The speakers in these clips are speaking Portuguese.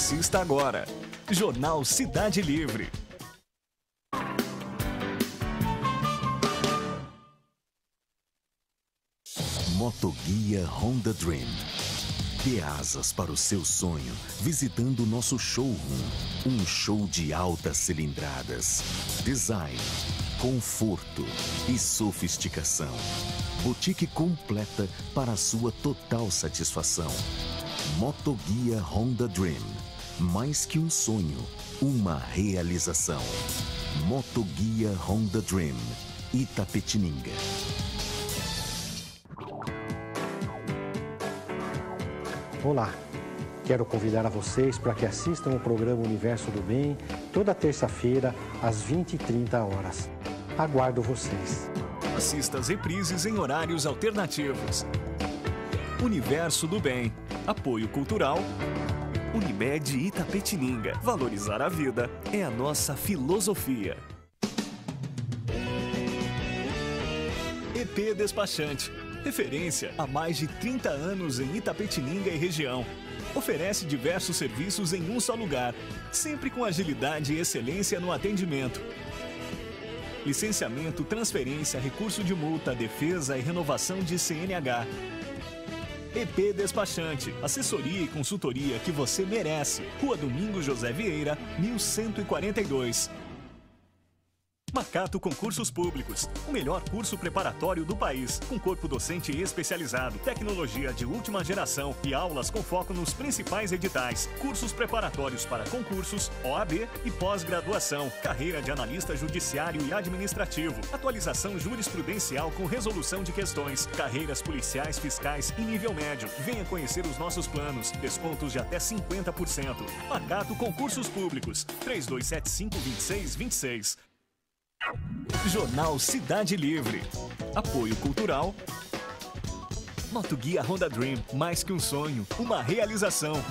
Assista agora. Jornal Cidade Livre. Motoguia Honda Dream. Dê asas para o seu sonho visitando o nosso showroom. Um show de altas cilindradas, design, conforto e sofisticação. Boutique completa para a sua total satisfação. Motoguia Honda Dream. Mais que um sonho, uma realização. Motoguia Honda Dream. Itapetininga. Olá, quero convidar a vocês para que assistam o programa Universo do Bem toda terça-feira às 20h30. Aguardo vocês. Assista as reprises em horários alternativos. Universo do Bem. Apoio cultural. Unimed Itapetininga. Valorizar a vida é a nossa filosofia. EP Despachante. Referência há mais de 30 anos em Itapetininga e região. Oferece diversos serviços em um só lugar, sempre com agilidade e excelência no atendimento. Licenciamento, transferência, recurso de multa, defesa e renovação de CNH. EP Despachante, assessoria e consultoria que você merece. Rua Domingos José Vieira, 1142. Macato Concursos Públicos, o melhor curso preparatório do país, com corpo docente especializado, tecnologia de última geração e aulas com foco nos principais editais, cursos preparatórios para concursos, OAB e pós-graduação, carreira de analista judiciário e administrativo, atualização jurisprudencial com resolução de questões, carreiras policiais, fiscais e nível médio. Venha conhecer os nossos planos, descontos de até 50%. Macato Concursos Públicos, 3275-2626. Jornal Cidade Livre. Apoio cultural. Motoguia Honda Dream. Mais que um sonho, uma realização.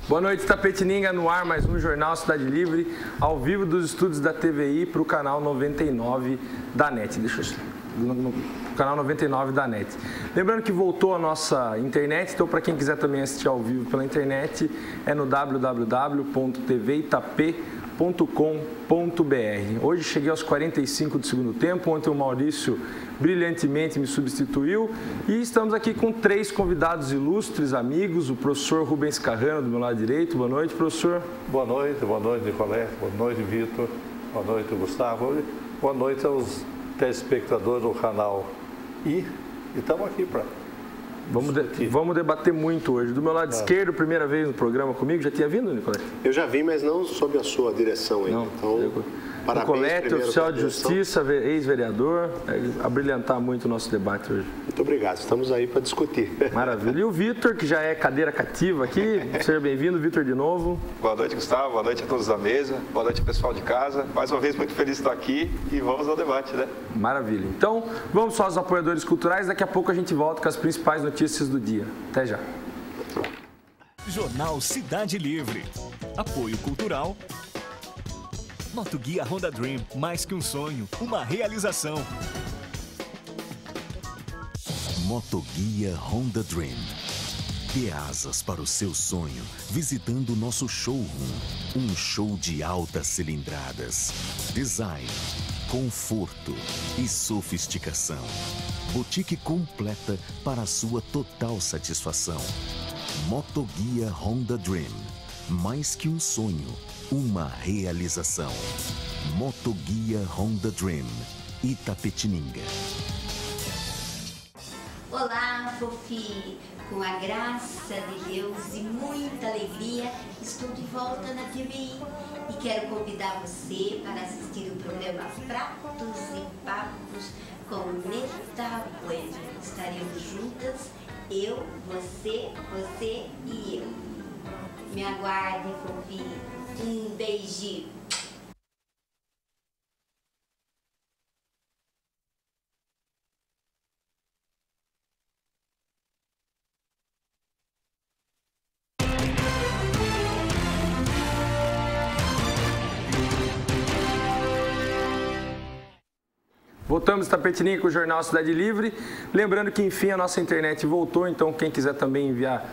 Boa noite, Itapetininga, no ar, mais um Jornal Cidade Livre, ao vivo dos estúdios da TVI para o canal 99 da NET. No canal 99 da NET. Lembrando que voltou a nossa internet, então para quem quiser também assistir ao vivo pela internet, é no www.tvitap.com.br. Hoje cheguei aos 45 do segundo tempo, ontem o Maurício brilhantemente me substituiu e estamos aqui com 3 convidados ilustres, amigos, o professor Rubens Carrano do meu lado direito. Boa noite, professor. Boa noite, Nicolete, boa noite, Vitor, boa noite, Gustavo, boa noite aos telespectadores do canal e estamos aqui para Vamos debater muito hoje. Do meu lado esquerdo, primeira vez no programa comigo, já tinha vindo, Nicolete? Eu já vi, mas não sob a sua direção ainda. Então, parabéns. Nicolete, oficial de justiça, ex-vereador, a brilhantar muito o nosso debate hoje. Muito obrigado, estamos aí para discutir. Maravilha. E o Vitor, que já é cadeira cativa aqui, seja bem-vindo, Vitor, de novo. Boa noite, Gustavo, boa noite a todos da mesa, boa noite pessoal de casa. Mais uma vez, muito feliz de estar aqui e vamos ao debate, né? Maravilha. Então, vamos só aos apoiadores culturais, daqui a pouco a gente volta com as principais notícias do dia. Até já. Jornal Cidade Livre. Apoio cultural. Motoguia Honda Dream. Mais que um sonho, uma realização. Motoguia Honda Dream. Dê asas para o seu sonho visitando o nosso showroom. Um show de altas cilindradas, design, conforto e sofisticação. Boutique completa para a sua total satisfação. Motoguia Honda Dream. Mais que um sonho, uma realização. Motoguia Honda Dream. Itapetininga. Olá, Fofi. Com a graça de Deus e muita alegria, estou de volta na TVI e quero convidar você para assistir o programa Pratos e Papos com Neta Bueno. Estaremos juntas, eu, você e eu. Me aguardem, fofinho. Um beijinho. Voltamos, Tapetininha, com o Jornal Cidade Livre. Lembrando que, enfim, a nossa internet voltou, então quem quiser também enviar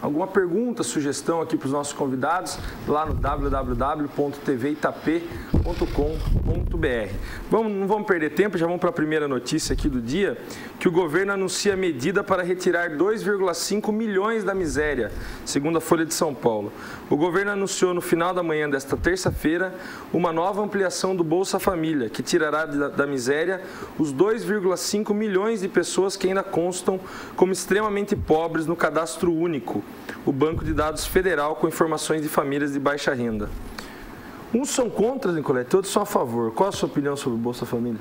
alguma pergunta, sugestão aqui para os nossos convidados, lá no www.tvitap.com.br. Não vamos perder tempo, já vamos para a primeira notícia aqui do dia, que o governo anuncia medida para retirar 2,5 milhões da miséria, segundo a Folha de São Paulo. O governo anunciou no final da manhã desta terça-feira uma nova ampliação do Bolsa Família, que tirará da miséria os 2,5 milhões de pessoas que ainda constam como extremamente pobres no Cadastro Único, o banco de dados federal com informações de famílias de baixa renda. Uns são contra, Nicolete, todos são a favor. Qual a sua opinião sobre o Bolsa Família?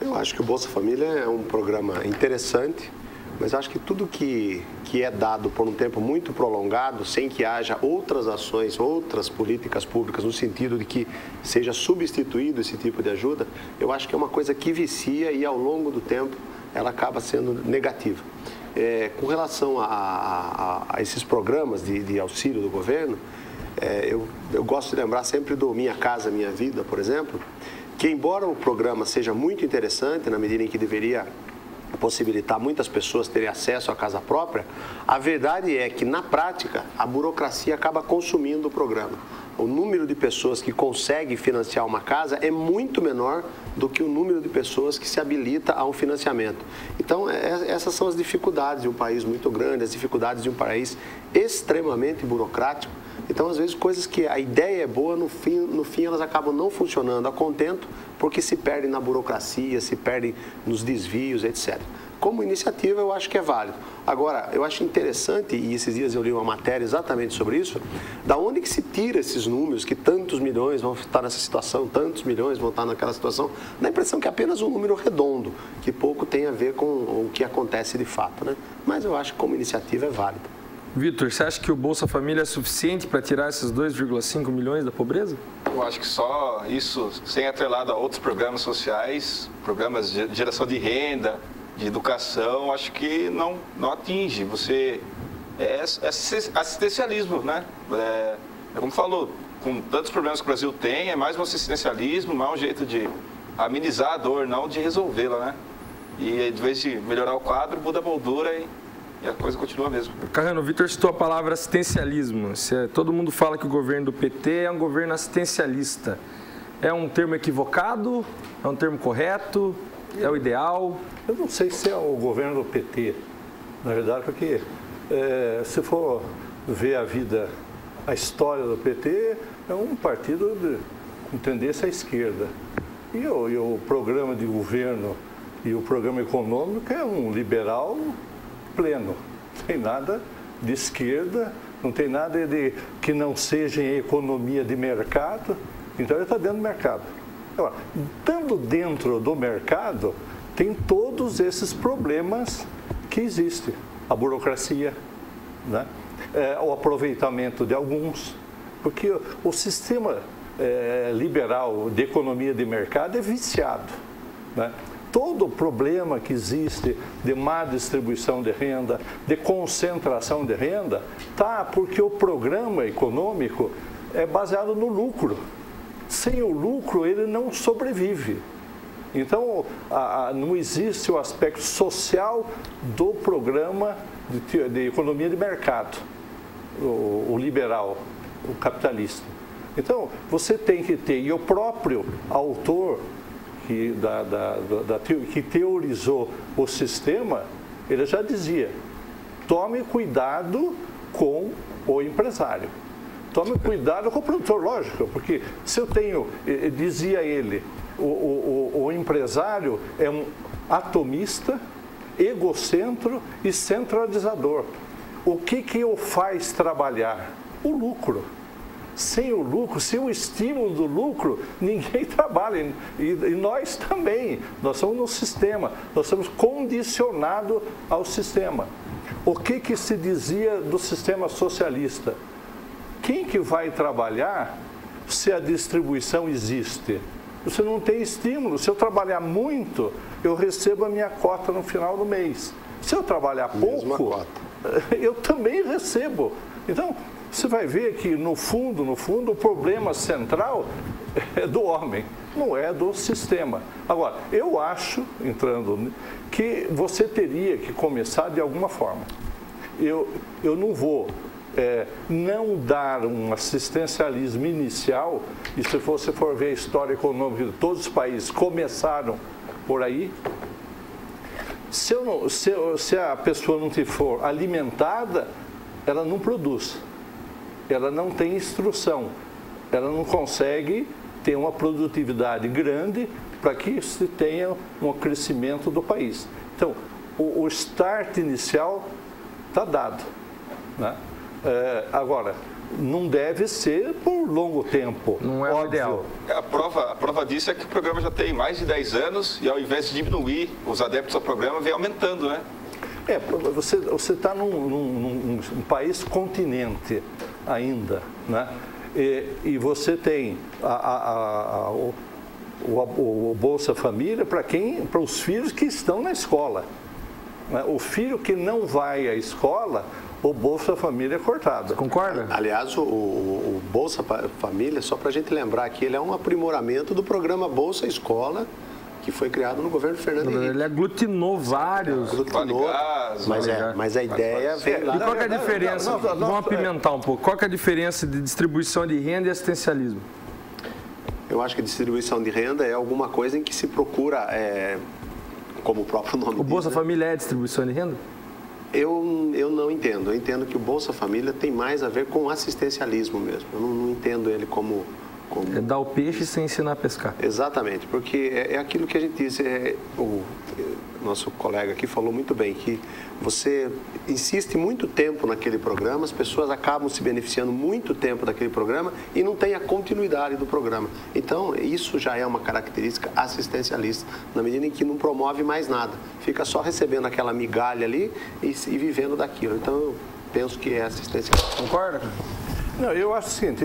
Eu acho que o Bolsa Família é um programa interessante, mas acho que tudo que é dado por um tempo muito prolongado, sem que haja outras ações, outras políticas públicas, no sentido de que seja substituído esse tipo de ajuda, eu acho que é uma coisa que vicia e ao longo do tempo ela acaba sendo negativa. Com relação a esses programas de auxílio do governo, eu gosto de lembrar sempre do Minha Casa Minha Vida, por exemplo, que embora o programa seja muito interessante, na medida em que deveria possibilitar muitas pessoas terem acesso à casa própria, a verdade é que, na prática, a burocracia acaba consumindo o programa. O número de pessoas que consegue financiar uma casa é muito menor do que o número de pessoas que se habilita a um financiamento. Então, essas são as dificuldades de um país muito grande, as dificuldades de um país extremamente burocrático. Então, às vezes, coisas que a ideia é boa, no fim elas acabam não funcionando a contento, porque se perdem na burocracia, se perdem nos desvios, etc. Como iniciativa, eu acho que é válido. Agora, eu acho interessante, e esses dias eu li uma matéria exatamente sobre isso, da onde que se tira esses números, que tantos milhões vão estar nessa situação, tantos milhões vão estar naquela situação, dá a impressão que é apenas um número redondo, que pouco tem a ver com o que acontece de fato, né? Mas eu acho que como iniciativa é válida. Vitor, você acha que o Bolsa Família é suficiente para tirar esses 2,5 milhões da pobreza? Eu acho que só isso, sem atrelado a outros programas sociais, programas de geração de renda, de educação, acho que não atinge. Você é assistencialismo, né? Como falou, com tantos problemas que o Brasil tem, é mais um assistencialismo, não é um jeito de amenizar a dor, não de resolvê-la, né? E de vez de melhorar o quadro, muda a moldura e a coisa continua mesmo. Carrano, o Vitor citou a palavra assistencialismo. Todo mundo fala que o governo do PT é um governo assistencialista. É um termo equivocado? É um termo correto? É o ideal? Eu não sei se é o governo do PT, na verdade, porque se for ver a história do PT, é um partido com tendência à esquerda. E o programa de governo e o programa econômico é um liberal pleno. Não tem nada de esquerda, não tem nada de que não seja em economia de mercado. Então ele está dentro do mercado. Agora, estando dentro do mercado, tem todos esses problemas que existem. A burocracia, né? O aproveitamento de alguns. Porque o sistema liberal de economia de mercado é viciado, né? Todo o problema que existe de má distribuição de renda, de concentração de renda, porque o programa econômico é baseado no lucro. Sem o lucro, ele não sobrevive. Então, não existe o aspecto social do programa de economia de mercado, o liberal, o capitalista. Então, você tem que ter, e o próprio autor que teorizou o sistema, ele já dizia, tome cuidado com o empresário. Tome cuidado com o produtor, lógico, porque se eu tenho, dizia ele, o empresário é um atomista, egocêntrico e centralizador. O que o faz trabalhar? O lucro. Sem o lucro, sem o estímulo do lucro, ninguém trabalha. E nós também. Nós somos no sistema. Nós somos condicionados ao sistema. o que se dizia do sistema socialista? Quem que vai trabalhar se a distribuição existe? Você não tem estímulo. Se eu trabalhar muito, eu recebo a minha cota no final do mês. Se eu trabalhar pouco, eu também recebo. Então, você vai ver que, no fundo, o problema central é do homem, não é do sistema. Agora, eu acho, que você teria que começar de alguma forma. Eu não vou não dar um assistencialismo inicial, e se você for ver a história econômica de todos os países, começaram por aí. Se a pessoa não for alimentada, ela não produz, ela não tem instrução, ela não consegue ter uma produtividade grande para que se tenha um crescimento do país. Então, o start inicial está dado, né? Agora, não deve ser por longo tempo. Não é o ideal. A prova disso é que o programa já tem mais de 10 anos e, ao invés de diminuir os adeptos ao programa, vem aumentando, né? Você está num país continente ainda, né? E você tem o Bolsa Família para os filhos que estão na escola, né? O filho que não vai à escola, o Bolsa Família é cortado. Concorda? Aliás, o Bolsa Família, só para a gente lembrar que ele é um aprimoramento do programa Bolsa Escola, que foi criado no governo Fernando Henrique. Ele aglutinou vários. Mas a ideia vem lá. E qual que é a diferença? Vamos apimentar um pouco. Qual que é a diferença de distribuição de renda e assistencialismo? Eu acho que a distribuição de renda é alguma coisa em que se procura, como o próprio nome diz. O Bolsa Família é distribuição de renda? Eu não entendo. Eu entendo que o Bolsa Família tem mais a ver com assistencialismo mesmo. Eu não entendo ele como... É dar o peixe sem ensinar a pescar. Exatamente, porque é aquilo que a gente disse, o nosso colega aqui falou muito bem, que você insiste muito tempo naquele programa, as pessoas acabam se beneficiando muito tempo daquele programa e não tem a continuidade do programa. Então, isso já é uma característica assistencialista, na medida em que não promove mais nada, fica só recebendo aquela migalha ali e vivendo daquilo. Então, eu penso que é assistencialista. Concorda? Não, eu acho o seguinte,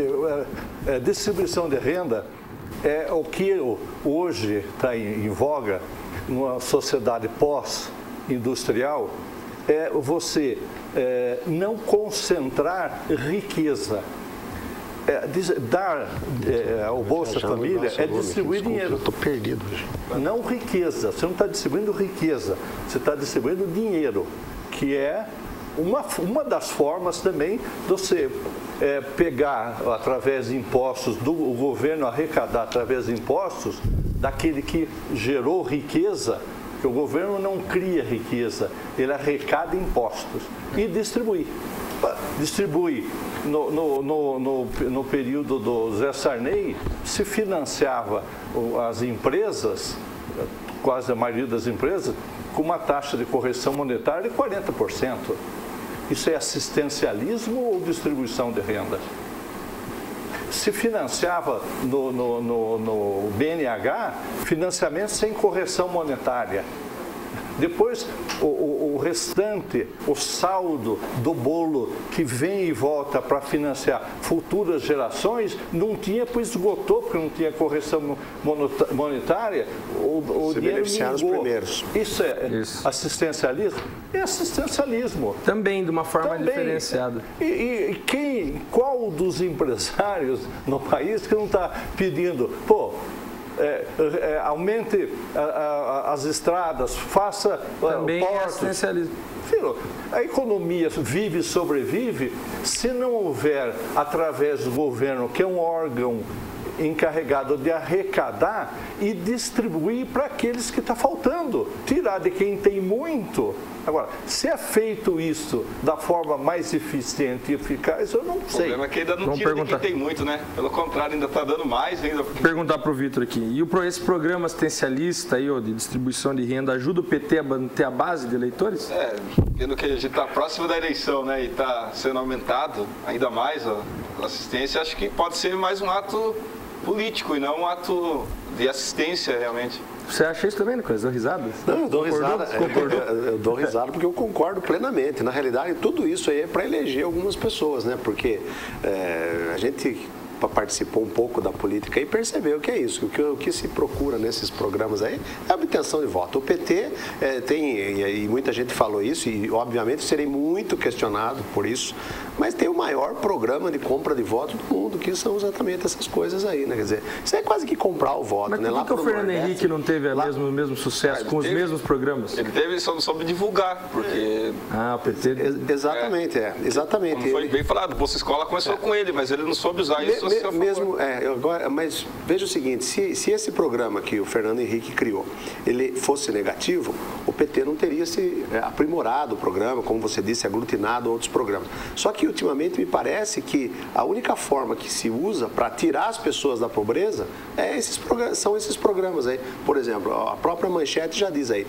distribuição de renda é o que hoje está em voga numa sociedade pós-industrial, é você não concentrar riqueza. Dar ao Bolsa Família é distribuir dinheiro. Eu estou perdido hoje. Não riqueza, você não está distribuindo riqueza, você está distribuindo dinheiro, que é uma das formas também de você pegar através de impostos, o governo arrecadar através de impostos daquele que gerou riqueza, que o governo não cria riqueza, ele arrecada impostos e distribui. No período do Zé Sarney, se financiava as empresas, quase a maioria das empresas, com uma taxa de correção monetária de 40%. Isso é assistencialismo ou distribuição de renda? Se financiava no BNH, financiamento sem correção monetária. Depois, o restante, o saldo do bolo que vem e volta para financiar futuras gerações, não tinha, pois esgotou, porque não tinha correção monetária, o dinheiro mingou. Primeiros. Isso é assistencialismo? É assistencialismo. Também, de uma forma diferenciada. Qual dos empresários no país que não está pedindo, aumente as estradas, faça também portos. É assistencialismo. Filho, a economia vive e sobrevive se não houver, através do governo, que é um órgão encarregado de arrecadar e distribuir para aqueles que está faltando, tirar de quem tem muito. Agora, se é feito isso da forma mais eficiente e eficaz, eu não sei. O problema é que ainda não tira de quem tem muito, né? Pelo contrário, ainda está dando mais ainda. Vou perguntar para o Vitor aqui. E esse programa assistencialista aí, de distribuição de renda, ajuda o PT a manter a base de eleitores? Vendo que a gente está próximo da eleição, né? E está sendo aumentado ainda mais a assistência, acho que pode ser mais um ato político e não um ato de assistência, realmente. Você acha isso também, Nicolas? Deu risada? Não, eu dou risada. Eu dou risada porque eu concordo plenamente. Na realidade, tudo isso aí é para eleger algumas pessoas, né? Porque a gente participou um pouco da política e percebeu que é isso, que o que se procura nesses programas aí é a obtenção de voto. O PT tem, e muita gente falou isso, e obviamente serei muito questionado por isso, mas tem o maior programa de compra de voto do mundo, que são exatamente essas coisas aí, né? Quer dizer, isso é quase que comprar o voto, mas né? Por que o Fernando Henrique não teve o mesmo sucesso com os mesmos programas? Ele teve, só não soube divulgar, porque... o PT... Exatamente, exatamente. Como foi bem falado, o Bolsa Escola começou com ele, mas ele não soube usar isso. Mas veja o seguinte, se esse programa que o Fernando Henrique criou, ele fosse negativo, o PT não teria se aprimorado o programa, como você disse, aglutinado outros programas. Só que ultimamente me parece que a única forma que se usa para tirar as pessoas da pobreza são esses programas aí. Por exemplo, a própria manchete já diz aí,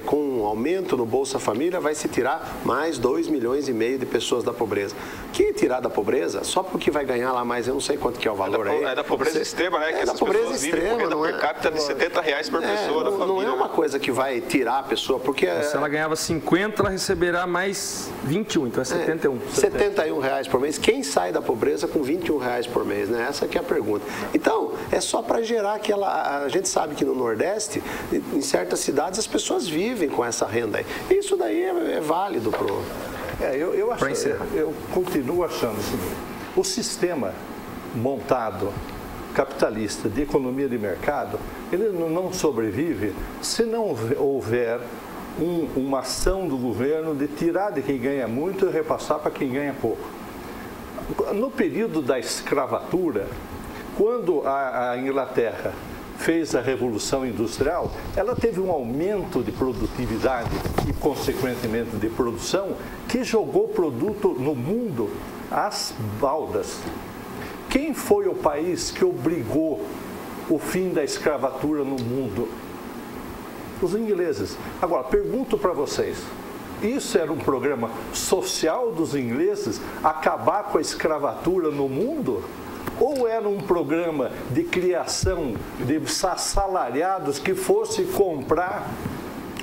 com um aumento no Bolsa Família vai se tirar mais 2,5 milhões de pessoas da pobreza. Quem tirar da pobreza, só porque vai ganhar lá mais, eu não sei quanto que é o valor aí. É da pobreza extrema, né? Que da pobreza extrema, não é? Per capita de R$70 por pessoa da família. Não é uma coisa que vai tirar a pessoa, porque... Se ela ganhava 50, ela receberá mais 21, então é 71. R$71 por mês. Quem sai da pobreza com R$21 por mês, né? Essa que é a pergunta. Então, é só para gerar aquela... A gente sabe que no Nordeste, em certas cidades, as pessoas vivem com essa renda aí. Isso daí é válido pro... Eu continuo achando o seguinte, o sistema montado capitalista de economia de mercado, ele não sobrevive se não houver uma ação do governo de tirar de quem ganha muito e repassar para quem ganha pouco. No período da escravatura, quando a Inglaterra fez a Revolução Industrial, ela teve um aumento de produtividade e, consequentemente, de produção, que jogou produto no mundo às baldas. Quem foi o país que obrigou o fim da escravatura no mundo? Os ingleses. Agora, pergunto para vocês, isso era um programa social dos ingleses, acabar com a escravatura no mundo? Ou era um programa de criação de assalariados que fosse comprar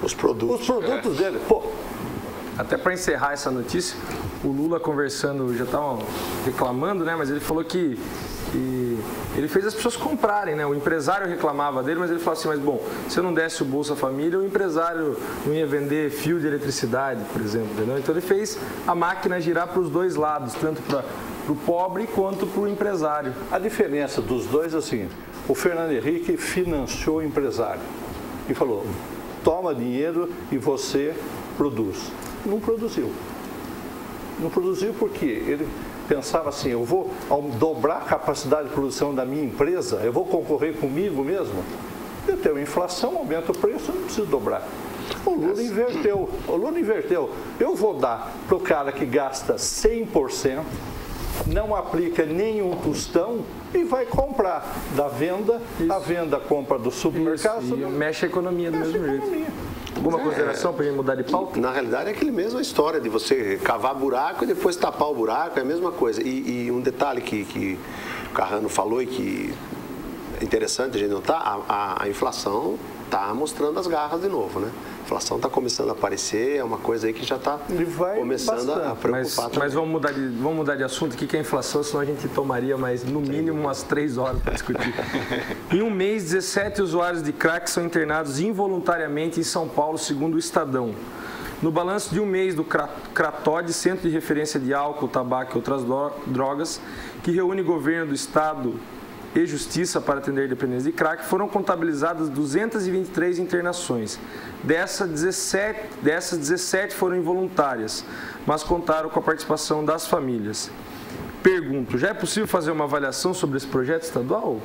os produtos dele? Pô. Até para encerrar essa notícia, o Lula conversando, já estavam reclamando, né? Mas ele falou que ele fez as pessoas comprarem, né? O empresário reclamava dele, mas ele falou assim, mas bom, se eu não desse o Bolsa Família, o empresário não ia vender fio de eletricidade, por exemplo, entendeu? Então ele fez a máquina girar para os dois lados, tanto para o pobre quanto para o empresário. A diferença dos dois é assim, o Fernando Henrique financiou o empresário e falou, toma dinheiro e você produz. Não produziu. Não produziu porque ele pensava assim, eu vou dobrar a capacidade de produção da minha empresa, eu vou concorrer comigo mesmo. Eu tenho inflação, aumenta o preço, não preciso dobrar. O Lula inverteu. Eu vou dar para o cara que gasta 100%, não aplica nenhum tostão e vai comprar da venda, a venda compra do supermercado. Isso, e mexe a economia do mesmo jeito. Alguma consideração para a gente mudar de pauta? Na realidade é aquele mesma história de você cavar buraco e depois tapar o buraco, é a mesma coisa. E um detalhe que o Carrano falou e que é interessante a gente notar, a inflação está mostrando as garras de novo, né? A inflação está começando a aparecer, é uma coisa aí que já está começando a preocupar. Mas vamos mudar de assunto aqui, que é a inflação, senão a gente tomaria mais, no mínimo, umas 3 horas para discutir. Em um mês, 17 usuários de crack são internados involuntariamente em São Paulo, segundo o Estadão. No balanço de um mês do CRATOD, Centro de Referência de Álcool, Tabaco e Outras Drogas, que reúne governo do Estado e Justiça para atender dependentes de crack, foram contabilizadas 223 internações. Dessas, 17 foram involuntárias, mas contaram com a participação das famílias. Pergunto, já é possível fazer uma avaliação sobre esse projeto estadual?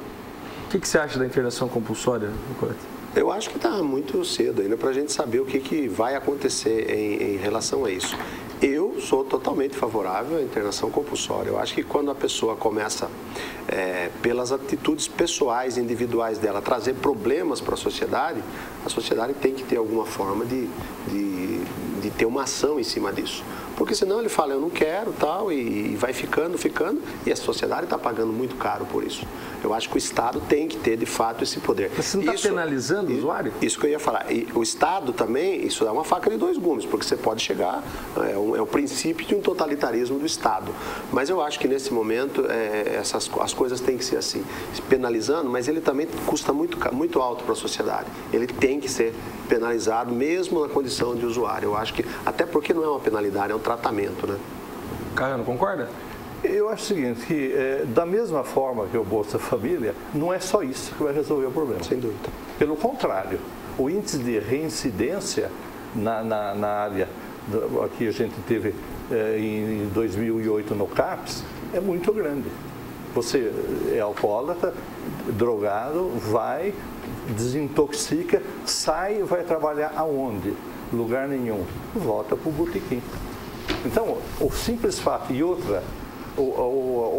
O que você acha da internação compulsória, Nicolete? Eu acho que está muito cedo ainda para a gente saber o que vai acontecer em relação a isso. Eu sou totalmente favorável à internação compulsória. Eu acho que quando a pessoa começa, pelas atitudes pessoais, individuais dela, trazer problemas para a sociedade, a sociedade tem que ter alguma forma de ter uma ação em cima disso. Porque senão ele fala, eu não quero, tal, e vai ficando, e a sociedade está pagando muito caro por isso. Eu acho que o Estado tem que ter, de fato, esse poder. Mas você não está penalizando o usuário? Isso que eu ia falar. E o Estado também, isso é uma faca de dois gumes, porque você pode chegar, é o princípio de um totalitarismo do Estado. Mas eu acho que nesse momento as coisas têm que ser assim, penalizando, mas ele também custa muito alto para a sociedade. Ele tem que ser penalizado, mesmo na condição de usuário. Eu acho que, até porque não é uma penalidade, é um tratamento, né? Caio, não concorda? Eu acho o seguinte, que da mesma forma que o Bolsa Família, não é só isso que vai resolver o problema. Sem dúvida. Pelo contrário, o índice de reincidência na área, aqui a gente teve em 2008 no CAPS, é muito grande. Você é alcoólatra, drogado, vai, desintoxica, sai e vai trabalhar aonde? Lugar nenhum. Volta para o botequim. Então, o simples fato, e outra,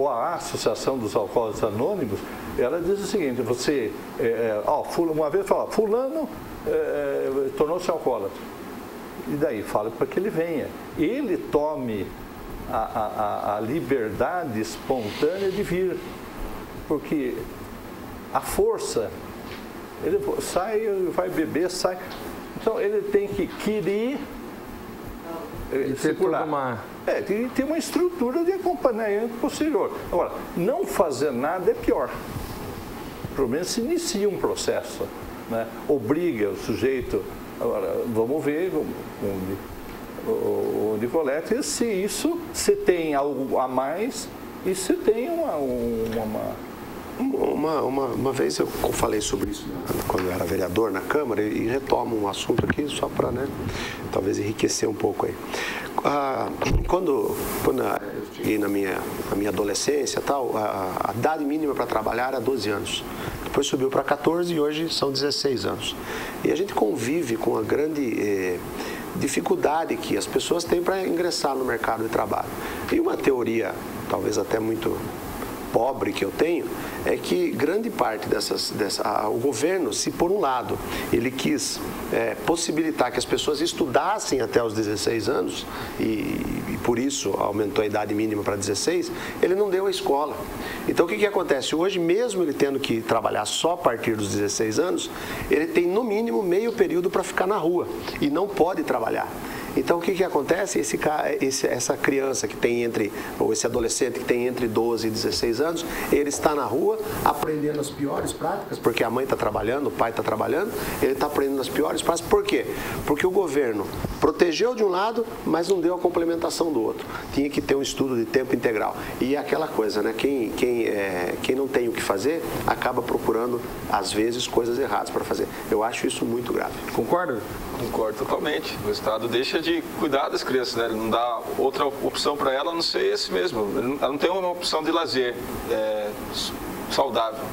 a Associação dos Alcoólicos Anônimos, ela diz o seguinte, uma vez fala, fulano tornou-se alcoólatra. E daí fala para que ele venha. Ele tome a liberdade espontânea de vir. Porque a força, ele sai, vai beber, sai. Então ele tem que querer circular. Tem que ter uma estrutura de acompanhamento posterior. Agora, não fazer nada é pior. Pelo menos se inicia um processo, né? Obriga o sujeito. Agora, vamos ver o Nicolete, se tem algo a mais e se tem Uma vez eu falei sobre isso quando eu era vereador na Câmara e retomo um assunto aqui só para, talvez enriquecer um pouco aí. Quando eu cheguei na minha adolescência, a idade mínima para trabalhar era 12 anos. Depois subiu para 14 e hoje são 16 anos. E a gente convive com a grande dificuldade que as pessoas têm para ingressar no mercado de trabalho. E uma teoria, talvez até muito pobre que eu tenho, é que grande parte o governo, se por um lado ele quis possibilitar que as pessoas estudassem até os 16 anos e por isso aumentou a idade mínima para 16, ele não deu a escola. Então o que acontece? Hoje, mesmo ele tendo que trabalhar só a partir dos 16 anos, ele tem no mínimo meio período para ficar na rua e não pode trabalhar. Então, o que acontece? Essa criança que tem ou esse adolescente que tem entre 12 e 16 anos, ele está na rua aprendendo as piores práticas, porque a mãe está trabalhando, o pai está trabalhando, ele está aprendendo as piores práticas. Por quê? Porque o governo protegeu de um lado, mas não deu a complementação do outro. Tinha que ter um estudo de tempo integral. E é aquela coisa, né? Quem não tem o que fazer, acaba procurando, às vezes, coisas erradas para fazer. Eu acho isso muito grave. Concorda? Concordo totalmente. O Estado deixa de cuidar das crianças, né? Ele não dá outra opção para ela a não ser esse mesmo. Ela não tem uma opção de lazer saudável.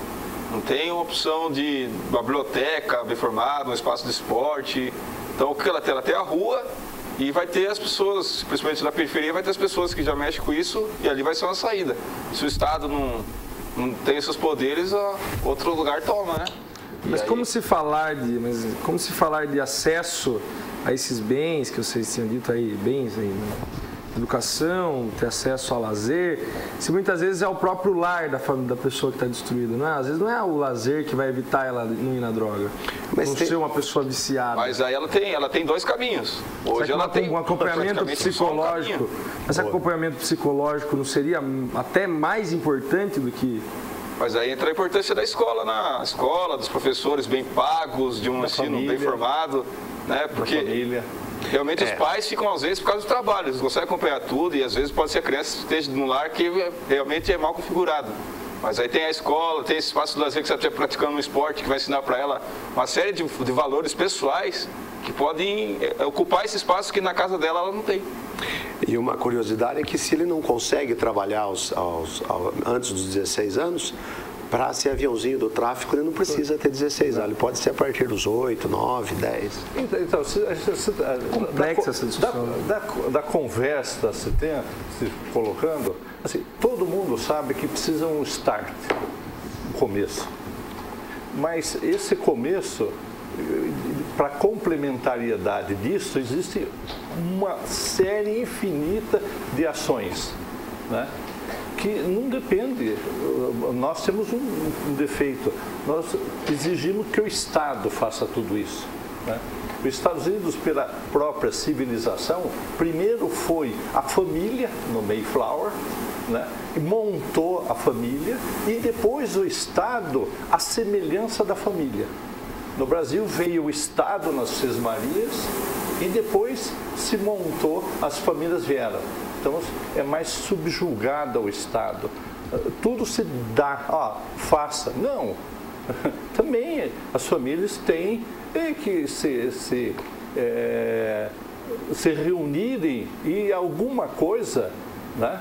Não tem uma opção de uma biblioteca bem formada, um espaço de esporte. Então, o que ela tem? Ela tem a rua e vai ter as pessoas, principalmente na periferia, vai ter as pessoas que já mexem com isso e ali vai ser uma saída. Se o Estado não tem esses poderes, outro lugar toma, né? Mas como se falar de acesso a esses bens que vocês tinham dito aí, bens aí, né? Educação, ter acesso ao lazer, se muitas vezes é o próprio lar da pessoa que está destruída, não é? Às vezes não é o lazer que vai evitar ela não ir na droga, não ser uma pessoa viciada. Mas aí ela tem dois caminhos. Hoje ela tem um acompanhamento psicológico. Mas esse acompanhamento psicológico não seria até mais importante do que... Mas aí entra a importância da escola, na escola, dos professores bem pagos, de um ensino bem formado, né? Porque realmente os pais ficam às vezes por causa do trabalho, eles conseguem acompanhar tudo e às vezes pode ser a criança que esteja num lar que realmente é mal configurado. Mas aí tem a escola, tem esse espaço de lazer que você está praticando um esporte que vai ensinar para ela uma série de valores pessoais que podem ocupar esse espaço que na casa dela ela não tem. E uma curiosidade é que se ele não consegue trabalhar antes dos 16 anos, para ser aviãozinho do tráfico, ele não precisa ter 16 anos, ele pode ser a partir dos 8, 9, 10. Então, complexa essa discussão. Da conversa se colocando, assim, todo mundo sabe que precisa um start, um começo. Mas esse começo para complementariedade disso, existe uma série infinita de ações, né? Que não depende. Nós temos um defeito. Nós exigimos que o Estado faça tudo isso, né? Os Estados Unidos, pela própria civilização, primeiro foi a família no Mayflower, né? Montou a família, e depois o Estado, a semelhança da família. No Brasil veio o Estado nas Sesmarias e depois se montou, as famílias vieram. Então é mais subjugado ao Estado. Tudo se dá, faça. Não. Também as famílias têm que se reunirem e alguma coisa, né,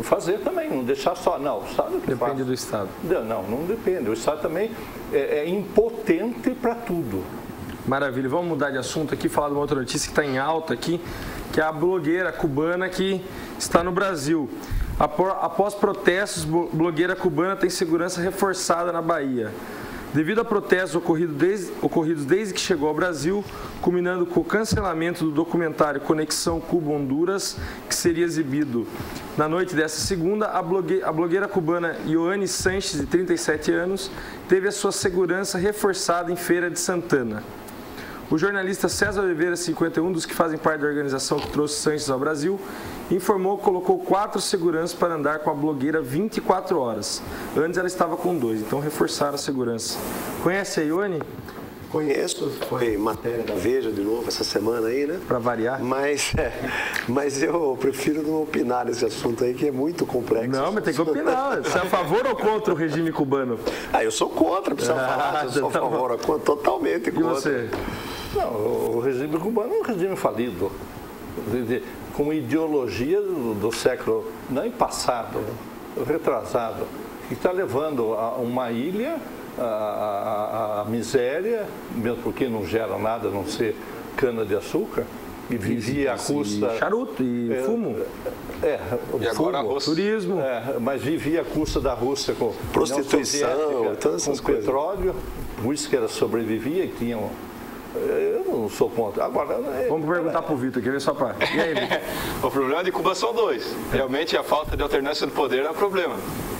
fazer também, não deixar só, não, o Estado que depende do Estado. Não depende, o Estado também é impotente para tudo. Maravilha, vamos mudar de assunto aqui, falar de uma outra notícia que está em alta aqui, que é a blogueira cubana que está no Brasil. Após protestos, blogueira cubana tem segurança reforçada na Bahia. Devido a protestos ocorridos desde que chegou ao Brasil, culminando com o cancelamento do documentário Conexão Cuba-Honduras, que seria exibido na noite desta segunda, a blogueira cubana Ioane Sanches, de 37 anos, teve a sua segurança reforçada em Feira de Santana. O jornalista César Oliveira, 51, dos que fazem parte da organização que trouxe Sanches ao Brasil, informou que colocou 4 seguranças para andar com a blogueira 24 horas. Antes ela estava com 2, então reforçaram a segurança. Conhece a Ioane? Conheço, foi matéria da Veja de novo essa semana aí, né? Para variar. Mas eu prefiro não opinar nesse assunto aí, que é muito complexo. Não, mas tem que opinar. Você é a favor ou contra o regime cubano? Eu sou contra, precisa falar. Eu sou a favor ou contra, totalmente contra. E você? Não, o regime cubano é um regime falido, com ideologia do século, não passado, retrasado, que está levando a uma ilha a miséria, mesmo porque não gera nada a não ser cana-de-açúcar, e vivia à custa... charuto e fumo. E agora fumo, turismo. Mas vivia à custa da Rússia com prostituição, todas essas coisas. Petróleo, por isso que ela sobrevivia e tinham... Eu não sou contra. Agora, vamos perguntar para o Vitor, quer ver sua parte. E aí, Vitor? O problema de Cuba são 2. Realmente a falta de alternância do poder é um problema.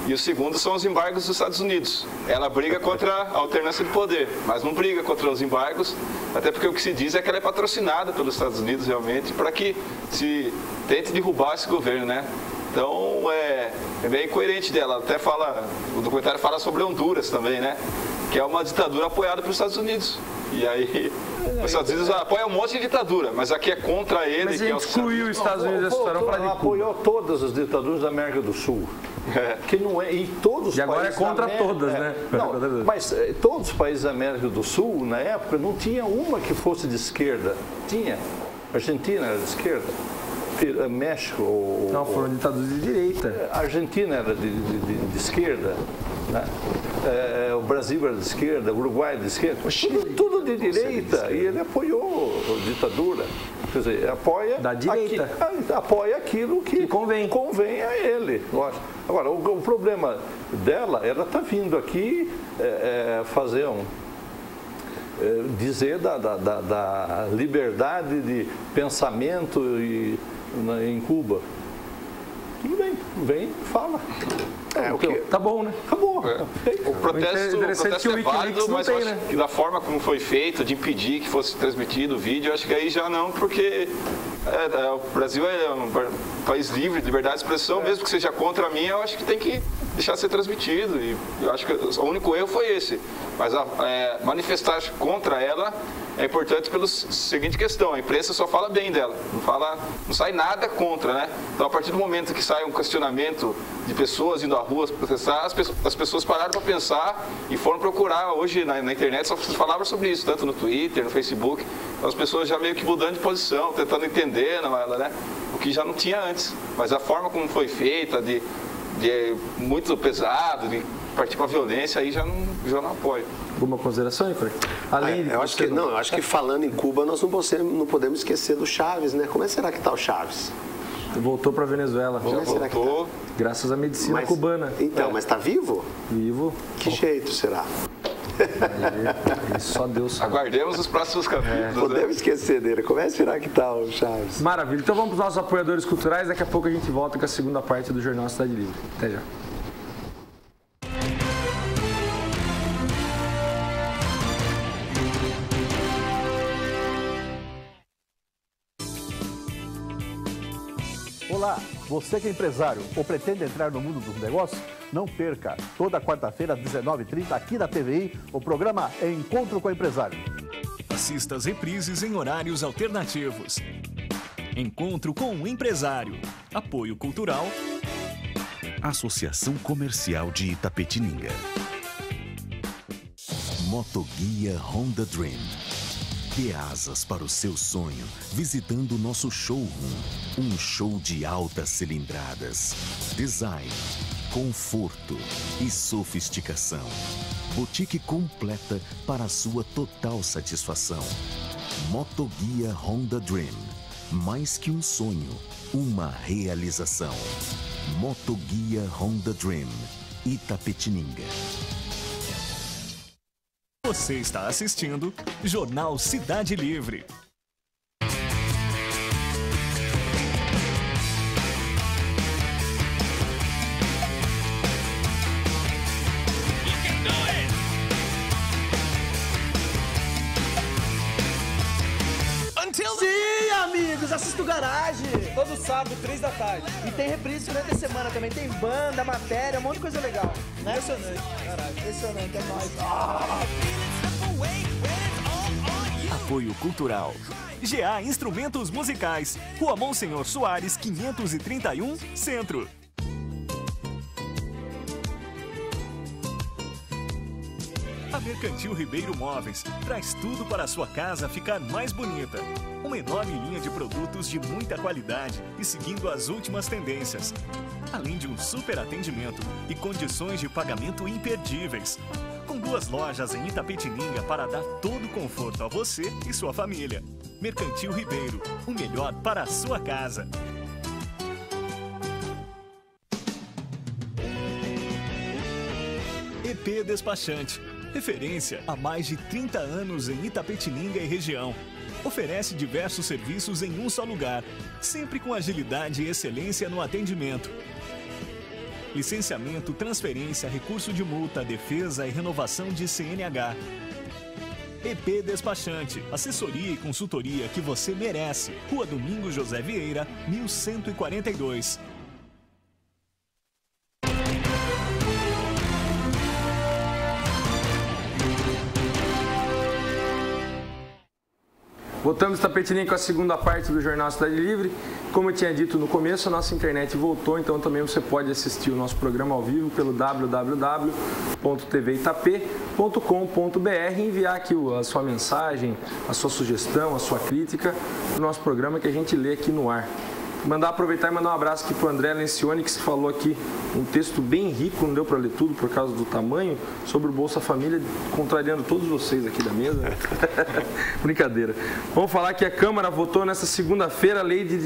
E o segundo são os embargos dos Estados Unidos. Ela briga contra a alternância de poder, mas não briga contra os embargos, até porque o que se diz é que ela é patrocinada pelos Estados Unidos realmente para que se tente derrubar esse governo, né? Então é bem incoerente dela. Até o documentário fala sobre Honduras também, né? Que é uma ditadura apoiada pelos Estados Unidos. E aí, os Estados Unidos apoiam um monte de ditadura, mas aqui é contra ele. Mas a gente excluiu os Estados Unidos dessa história para de apoiou todas as ditaduras da América do Sul. Que não é, e todos os e agora países é contra todas, né? Não, mas todos os países da América do Sul, na época, não tinha uma que fosse de esquerda. Tinha. Argentina era de esquerda. México... Não, foram ditaduras de direita. A Argentina era de esquerda, né? O Brasil era de esquerda, o Uruguai era de esquerda, tudo de direita, e ele apoiou a ditadura. Quer dizer, apoia da direita. Apoia aquilo que convém a ele. Lógico. Agora, o problema dela, ela está vindo aqui fazer dizer da liberdade de pensamento em Cuba. Tudo bem, vem, fala. Tá bom, né? Acabou. O protesto é válido, mas eu acho que da forma como foi feito, de impedir que fosse transmitido o vídeo, eu acho que aí já não, porque o Brasil é um país livre, de liberdade de expressão, mesmo que seja contra mim, eu acho que tem que deixar de ser transmitido. E eu acho que o único erro foi esse. Mas manifestar contra ela é importante pela seguinte questão: a imprensa só fala bem dela, não sai nada contra, né? Então, a partir do momento que sai um questionamento de pessoas indo à rua protestar, as pessoas pararam para pensar e foram procurar. Hoje na internet só se falava sobre isso, tanto no Twitter, no Facebook. Então, as pessoas já meio que mudando de posição, tentando entender, né? O que já não tinha antes. Mas a forma como foi feita, de muito pesado, de partir para a violência, aí já não apoio. Alguma consideração, Igor? Eu acho que falando em Cuba, nós não podemos esquecer do Chávez, né? Como será que está o Chávez? Voltou para a Venezuela. Já voltou. Graças à medicina cubana. Então, mas está vivo? Vivo. Que jeito será? E só Deus sabe. Aguardemos os próximos capítulos. Podemos esquecer dele. Comece a virar que tal, Chaves. Maravilha. Então vamos para os nossos apoiadores culturais. Daqui a pouco a gente volta com a segunda parte do Jornal Cidade Livre. Até já. Olá, você que é empresário ou pretende entrar no mundo dos negócios? Não perca, toda quarta-feira às 19h30 aqui na TVI, o programa Encontro com o Empresário. Assista as reprises em horários alternativos. Encontro com o Empresário. Apoio Cultural. Associação Comercial de Itapetininga. Motoguia Honda Dream. Dê asas para o seu sonho visitando o nosso showroom. Um show de altas cilindradas. Design, conforto e sofisticação. Boutique completa para a sua total satisfação. Motoguia Honda Dream. Mais que um sonho, uma realização. Motoguia Honda Dream. Itapetininga. Você está assistindo Jornal Cidade Livre. Sim, amigos, assista o Garage. Todo sábado, 3 da tarde. E tem reprise durante a semana também. Tem banda, matéria, um monte de coisa legal. Né? Impressionante. Caralho, impressionante, é nóis. Apoio Cultural. GA Instrumentos Musicais. Rua Monsenhor Soares, 531, Centro. A Mercantil Ribeiro Móveis traz tudo para a sua casa ficar mais bonita. Uma enorme linha de produtos de muita qualidade e seguindo as últimas tendências. Além de um super atendimento e condições de pagamento imperdíveis. Com 2 lojas em Itapetininga para dar todo o conforto a você e sua família. Mercantil Ribeiro, o melhor para a sua casa. EP Despachante. Referência há mais de 30 anos em Itapetininga e região. Oferece diversos serviços em um só lugar, sempre com agilidade e excelência no atendimento. Licenciamento, transferência, recurso de multa, defesa e renovação de CNH. EP Despachante, assessoria e consultoria que você merece. Rua Domingos José Vieira, 1142. Voltamos Itapetininga com a segunda parte do Jornal Cidade Livre. Como eu tinha dito no começo, a nossa internet voltou, então também você pode assistir o nosso programa ao vivo pelo www.tvitap.com.br e enviar aqui a sua mensagem, a sua sugestão, a sua crítica no nosso programa que a gente lê aqui no ar. Aproveitar e mandar um abraço aqui para o André Lencioni, que se falou aqui um texto bem rico, não deu para ler tudo por causa do tamanho, sobre o Bolsa Família, contrariando todos vocês aqui da mesa. Brincadeira. Vamos falar que a Câmara votou nesta segunda-feira a Lei de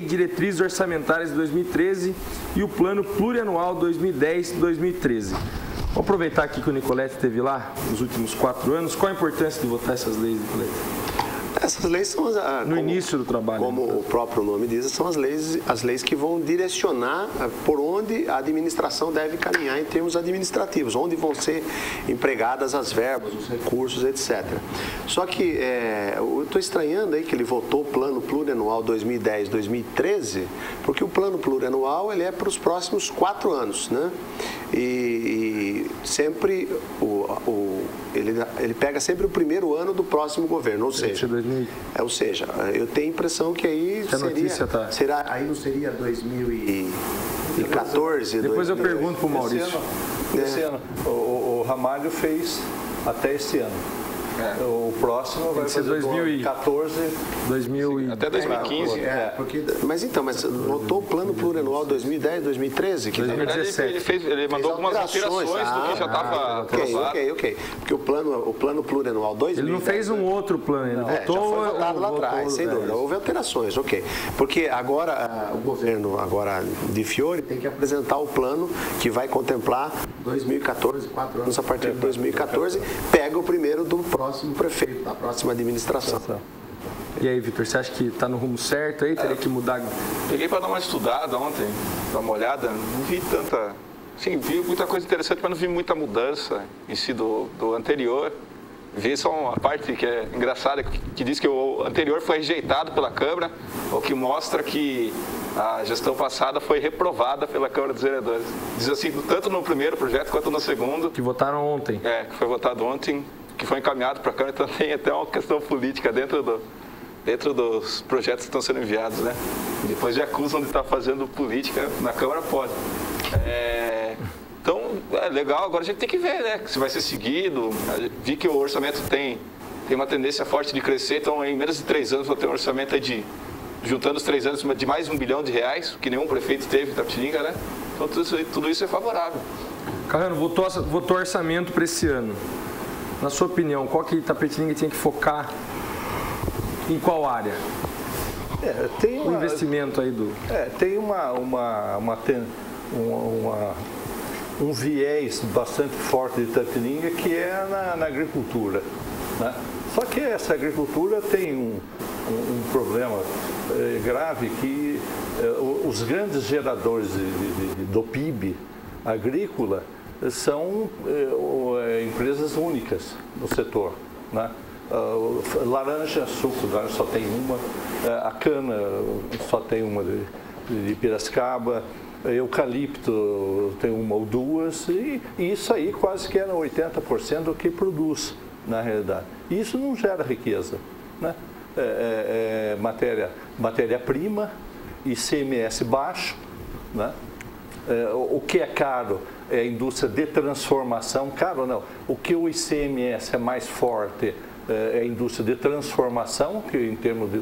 Diretrizes Orçamentárias de 2013 e o Plano Plurianual 2010-2013. Vamos aproveitar aqui que o Nicolete esteve lá nos últimos 4 anos. Qual a importância de votar essas leis, Nicolete? Essas leis são no início do trabalho. Como o próprio nome diz, são as leis que vão direcionar por onde a administração deve caminhar em termos administrativos, onde vão ser empregadas as verbas, os recursos, etc. Só que eu estou estranhando aí que ele votou o Plano Plurianual 2010-2013, porque o Plano Plurianual ele é para os próximos 4 anos, né? E sempre ele pega sempre o primeiro ano do próximo governo, ou seja, eu tenho a impressão que aí aí não seria 2014? Depois eu pergunto para o Maurício. Esse ano o Ramalho fez até esse ano. O próximo vai ser 2014, 2000 até 2015. Mas notou o plano plurianual 2010, 2013? Que 2017. Ele mandou algumas alterações do que já estava aprovado. Ok. Porque o plano plurianual 2010... Ele não fez um outro plano, ele votou... Já foi votado lá atrás, sem dúvida. Houve alterações, ok. Porque agora, o governo de Fiore tem que apresentar o plano que vai contemplar 2014, 4 anos a partir de 2014, pega o primeiro do próximo prefeito, da próxima administração. E aí, Vitor, você acha que está no rumo certo aí? Teria que mudar? Peguei para dar uma estudada ontem, dar uma olhada, não vi tanta... Sim, vi muita coisa interessante, mas não vi muita mudança em si do anterior. Vi só uma parte que é engraçada, que diz que o anterior foi rejeitado pela Câmara, o que mostra que a gestão passada foi reprovada pela Câmara dos Vereadores. Diz assim, tanto no primeiro projeto quanto no segundo. Que votaram ontem. Que foi votado ontem, que foi encaminhado para a Câmara, então tem até uma questão política dentro dos projetos que estão sendo enviados, né? Depois já acusam de estar fazendo política, na Câmara pode. Então, é legal, agora a gente tem que ver, né? Se vai ser seguido. Vi que o orçamento tem uma tendência forte de crescer, então em menos de 3 anos vou ter um orçamento aí juntando os 3 anos, de mais R$1 bilhão, que nenhum prefeito teve em Itapetininga, né? Então tudo isso é favorável. Carrano, votou orçamento para esse ano. Na sua opinião, qual que Itapetininga tinha que focar em qual área? Tem o investimento aí do... Tem um viés bastante forte de Itapetininga que é na agricultura, né? Só que essa agricultura tem um problema grave, que os grandes geradores do PIB agrícola são empresas únicas no setor, né? Laranja, suco, só tem uma, a cana só tem uma de Piracicaba, eucalipto tem uma ou duas, e isso aí quase que era 80% do que produz, na realidade. E isso não gera riqueza, né? Matéria-prima, ICMS baixo, né? O que é caro é a indústria de transformação. Caro não, o que o ICMS é mais forte é a indústria de transformação, que em termos de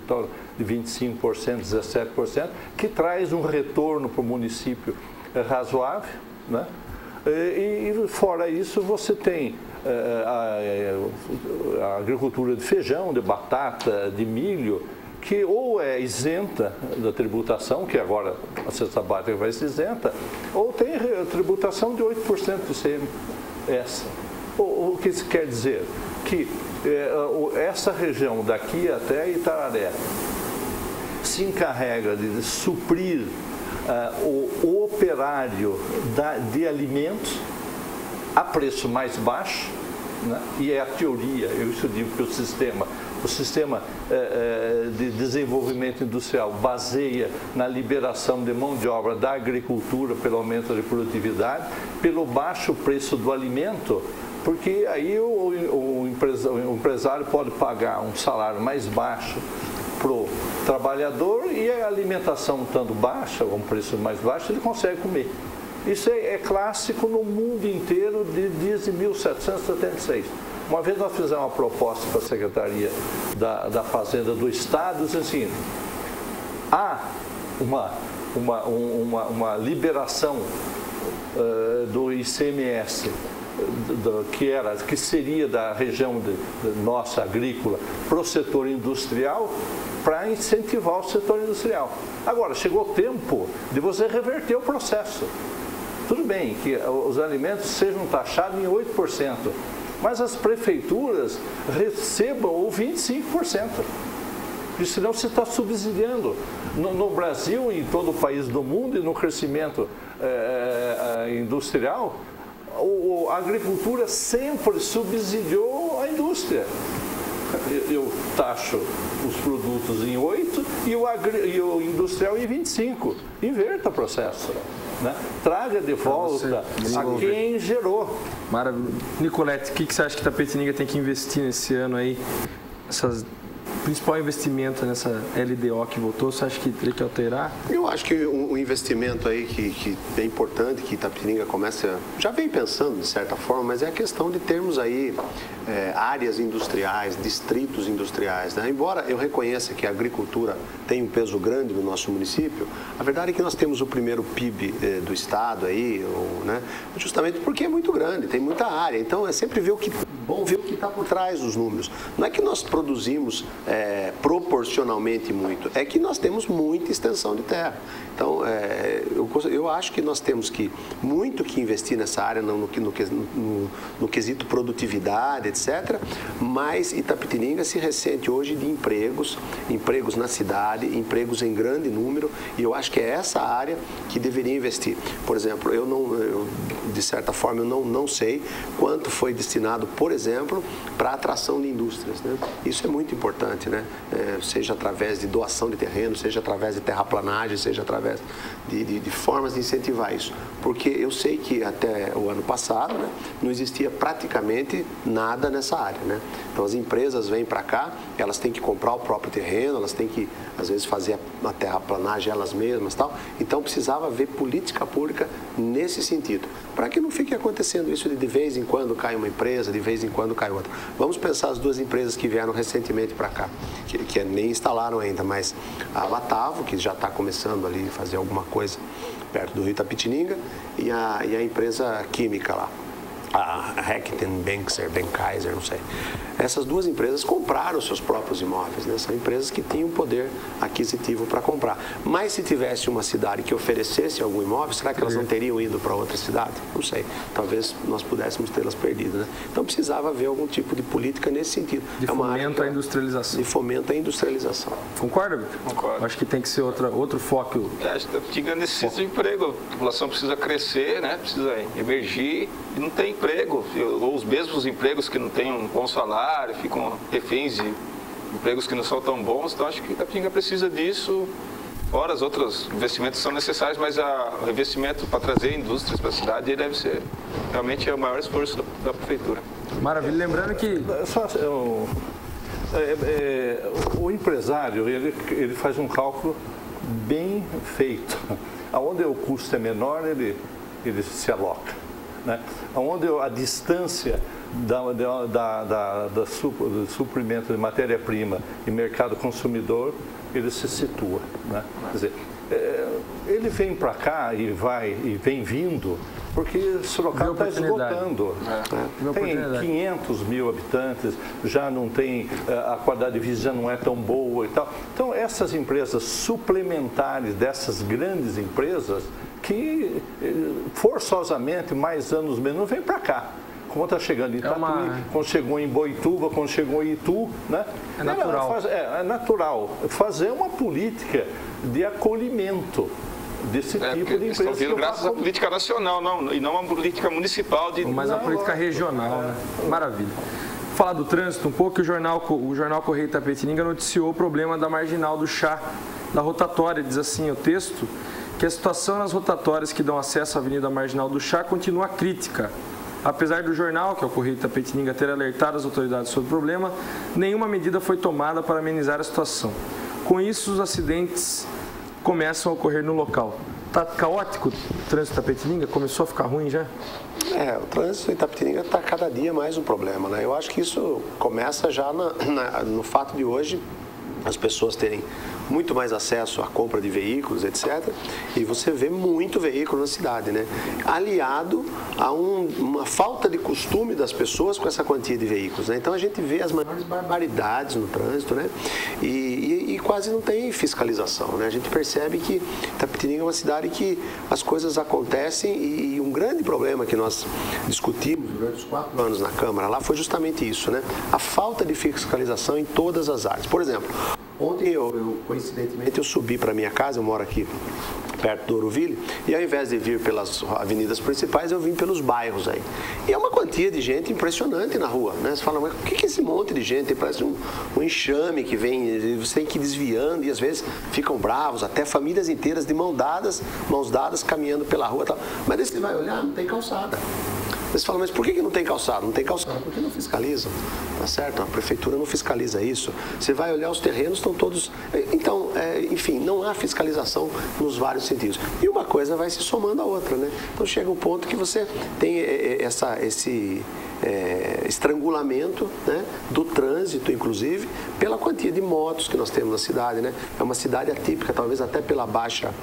25%, 17%, que traz um retorno para o município razoável, né? E fora isso você tem a agricultura de feijão, de batata, de milho, que ou é isenta da tributação, que agora a cesta básica vai ser isenta, ou tem tributação de 8% do ICMS. O que isso quer dizer? Que essa região daqui até Itararé se encarrega de suprir o operário de alimentos a preço mais baixo, né? E é a teoria, eu isso digo que o sistema de desenvolvimento industrial baseia na liberação de mão de obra da agricultura pelo aumento da produtividade, pelo baixo preço do alimento, porque aí o empresário pode pagar um salário mais baixo para o trabalhador, e a alimentação estando baixa, um preço mais baixo, ele consegue comer. Isso é clássico no mundo inteiro desde 1776. Uma vez nós fizemos uma proposta para a Secretaria da Fazenda do Estado, dizendo assim, há uma liberação do ICMS que seria da região nossa agrícola para o setor industrial, para incentivar o setor industrial. Agora, chegou o tempo de você reverter o processo. Tudo bem que os alimentos sejam taxados em 8%, mas as prefeituras recebam o 25%. Porque senão você está subsidiando. No Brasil e em todo o país do mundo, e no crescimento industrial, a agricultura sempre subsidiou a indústria. Eu taxo os produtos em 8% e o industrial em 25%. Inverta o processo, né? Traga de volta a quem gerou. Maravilha. Nicolete, o que você acha que Itapetininga tem que investir nesse ano aí? principal investimento nessa LDO que votou, você acha que teria que alterar? Eu acho que o investimento aí que é importante, que Itapetininga já vem pensando de certa forma, mas é a questão de termos aí áreas industriais, distritos industriais, né? Embora eu reconheça que a agricultura tem um peso grande no nosso município, a verdade é que nós temos o primeiro PIB do estado aí, né? Justamente porque é muito grande, tem muita área, então é sempre bom ver o que está por trás dos números. Não é que nós produzimos proporcionalmente muito, é que nós temos muita extensão de terra. Então, eu acho que nós temos muito que investir nessa área, no quesito produtividade, etc. Mas Itapetininga se ressente hoje de empregos na cidade, empregos em grande número, e eu acho que é essa área que deveria investir. Por exemplo, de certa forma, eu não sei quanto foi destinado, por exemplo, para a atração de indústrias, né? Isso é muito importante, né? Seja através de doação de terreno, seja através de terraplanagem, seja através de formas de incentivar isso. Porque eu sei que até o ano passado, né, não existia praticamente nada nessa área, né? Então as empresas vêm para cá, elas têm que comprar o próprio terreno, elas têm que, às vezes, fazer a terraplanagem elas mesmas e tal. Então precisava haver política pública nesse sentido, para que não fique acontecendo isso de vez em quando cai uma empresa, de vez em quando cai outra. Vamos pensar as duas empresas que vieram recentemente para cá, que nem instalaram ainda, mas a Latavo, que já está começando ali a fazer alguma coisa perto do Rio Itapetininga, e a empresa química lá, a Heckten Benkaiser, não sei. Essas duas empresas compraram seus próprios imóveis, né? São empresas que tinham poder aquisitivo para comprar. Mas se tivesse uma cidade que oferecesse algum imóvel, será que elas não teriam ido para outra cidade? Não sei. Talvez nós pudéssemos tê-las perdido, né? Então precisava haver algum tipo de política nesse sentido. De fomento à industrialização. De fomento à industrialização. Concorda, Vitor? Concordo. Acho que tem que ser outro foco. A Itapetininga necessita de emprego. A população precisa crescer, né? Precisa emergir e não tem emprego. Ou os mesmos empregos que não têm um bom salário, ficam reféns de empregos que não são tão bons. Então acho que Itapetininga precisa disso. Fora os outros investimentos são necessários, mas o investimento para trazer indústrias para a cidade deve ser realmente o maior esforço da prefeitura. Maravilha, lembrando que o empresário ele faz um cálculo bem feito. Aonde o custo é menor, ele se aloca, né? Aonde a distância do suprimento de matéria-prima e mercado consumidor, ele se situa, né? Quer dizer, ele vem para cá e vem vindo porque Sorocaba está esgotando. Tem 500 mil habitantes, já não tem, a qualidade de vida já não é tão boa e tal. Então, essas empresas suplementares dessas grandes empresas que forçosamente, mais anos menos, vêm para cá. Como está chegando em Tatuí, quando chegou em Boituva, quando chegou em Itu, né? É natural. É natural fazer uma política de acolhimento desse tipo de empresa. Estão vindo graças à política nacional, e não uma política municipal. Mas a política regional, né? Maravilha. Falar do trânsito um pouco, o jornal Correio Itapetininga noticiou o problema da marginal do Chá, da rotatória. Diz assim o texto, que a situação nas rotatórias que dão acesso à Avenida Marginal do Chá continua crítica. Apesar do jornal, que é o Correio Itapetininga, ter alertado as autoridades sobre o problema, nenhuma medida foi tomada para amenizar a situação. Com isso, os acidentes começam a ocorrer no local. Está caótico o trânsito Itapetininga? Começou a ficar ruim já? O trânsito Itapetininga está cada dia mais um problema, né? Eu acho que isso começa já no fato de hoje as pessoas terem muito mais acesso à compra de veículos, etc. E você vê muito veículo na cidade, né? Aliado a uma falta de costume das pessoas com essa quantia de veículos, né? Então a gente vê as maiores barbaridades no trânsito, né? E quase não tem fiscalização, né? A gente percebe que Itapetininga é uma cidade que as coisas acontecem e um grande problema que nós discutimos durante os 4 anos na Câmara lá foi justamente isso, né? A falta de fiscalização em todas as áreas. Por exemplo, ontem coincidentemente, eu subi para minha casa, eu moro aqui perto do Ouroville, e ao invés de vir pelas avenidas principais, eu vim pelos bairros aí. E é uma quantia de gente impressionante na rua, né? Você fala, mas o que é esse monte de gente? Parece um enxame que vem, você tem que ir desviando e às vezes ficam bravos, até famílias inteiras de mãos dadas caminhando pela rua e tal. Mas daí você vai olhar, não tem calçada. Você fala, mas por que não tem calçado? Não tem calçado porque não fiscalizam, tá certo? A prefeitura não fiscaliza isso. Você vai olhar os terrenos, estão todos... Então, enfim, não há fiscalização nos vários sentidos. E uma coisa vai se somando à outra, né? Então chega um ponto que você tem esse estrangulamento, né, do trânsito, inclusive, pela quantia de motos que nós temos na cidade, né? É uma cidade atípica, talvez até pela baixa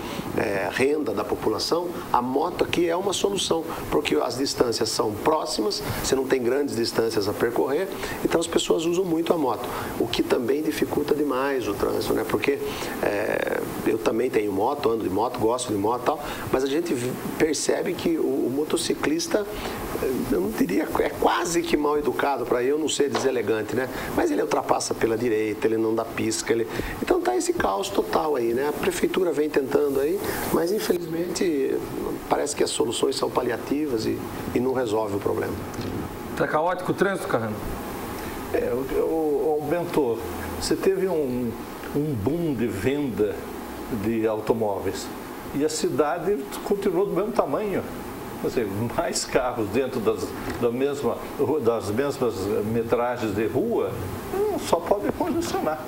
renda da população. A moto aqui é uma solução, porque as distâncias são próximas, você não tem grandes distâncias a percorrer, então as pessoas usam muito a moto, o que também dificulta demais o trânsito, né? Porque eu também tenho moto, ando de moto, gosto de moto e tal, mas a gente percebe que o motociclista, eu não diria, é quase que mal educado, para eu não ser deselegante, né? Mas ele ultrapassa pela direita, ele não dá pisca, então tá esse caos total aí, né? A prefeitura vem tentando aí, mas infelizmente parece que as soluções são paliativas e não resolve o problema. Tá caótico o trânsito, Carrano? Bento, você teve um boom de venda de automóveis e a cidade continuou do mesmo tamanho. Assim, mais carros dentro das mesmas metragens de rua, só pode congestionar.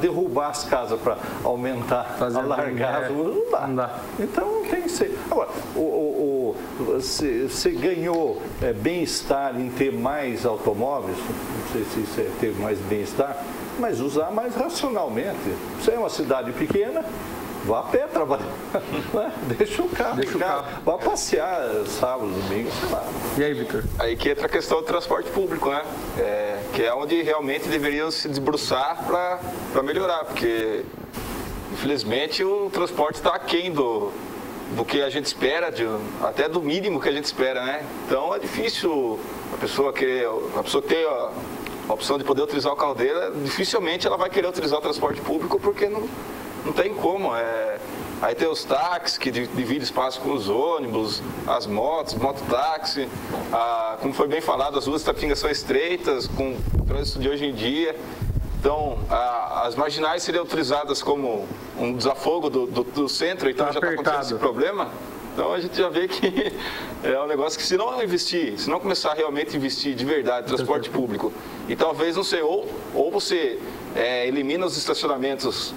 Derrubar as casas para aumentar, alargar as ruas, não dá. Então tem que ser. Agora, você ganhou bem-estar em ter mais automóveis, não sei se isso é ter mais bem-estar, mas usar mais racionalmente. Você é uma cidade pequena, vá a pé trabalhar, deixa o carro, vá passear sábado, domingo, sei lá. E aí, Victor? Aí que entra a questão do transporte público, né? Que é onde realmente deveriam se debruçar para melhorar, porque infelizmente o transporte está aquém do que a gente espera, até do mínimo que a gente espera, né? Então é difícil a pessoa ter a opção de poder utilizar o carro dela, dificilmente ela vai querer utilizar o transporte público porque não tem como. Aí tem os táxis que dividem espaço com os ônibus, as motos, mototáxi. Como foi bem falado, as ruas de Itapetininga são estreitas, com o trânsito de hoje em dia. Então, as marginais seriam utilizadas como um desafogo do centro, então já está acontecendo esse problema. Então a gente já vê que é um negócio que se não começar realmente a investir de verdade em transporte público, e talvez, não sei, ou você elimina os estacionamentos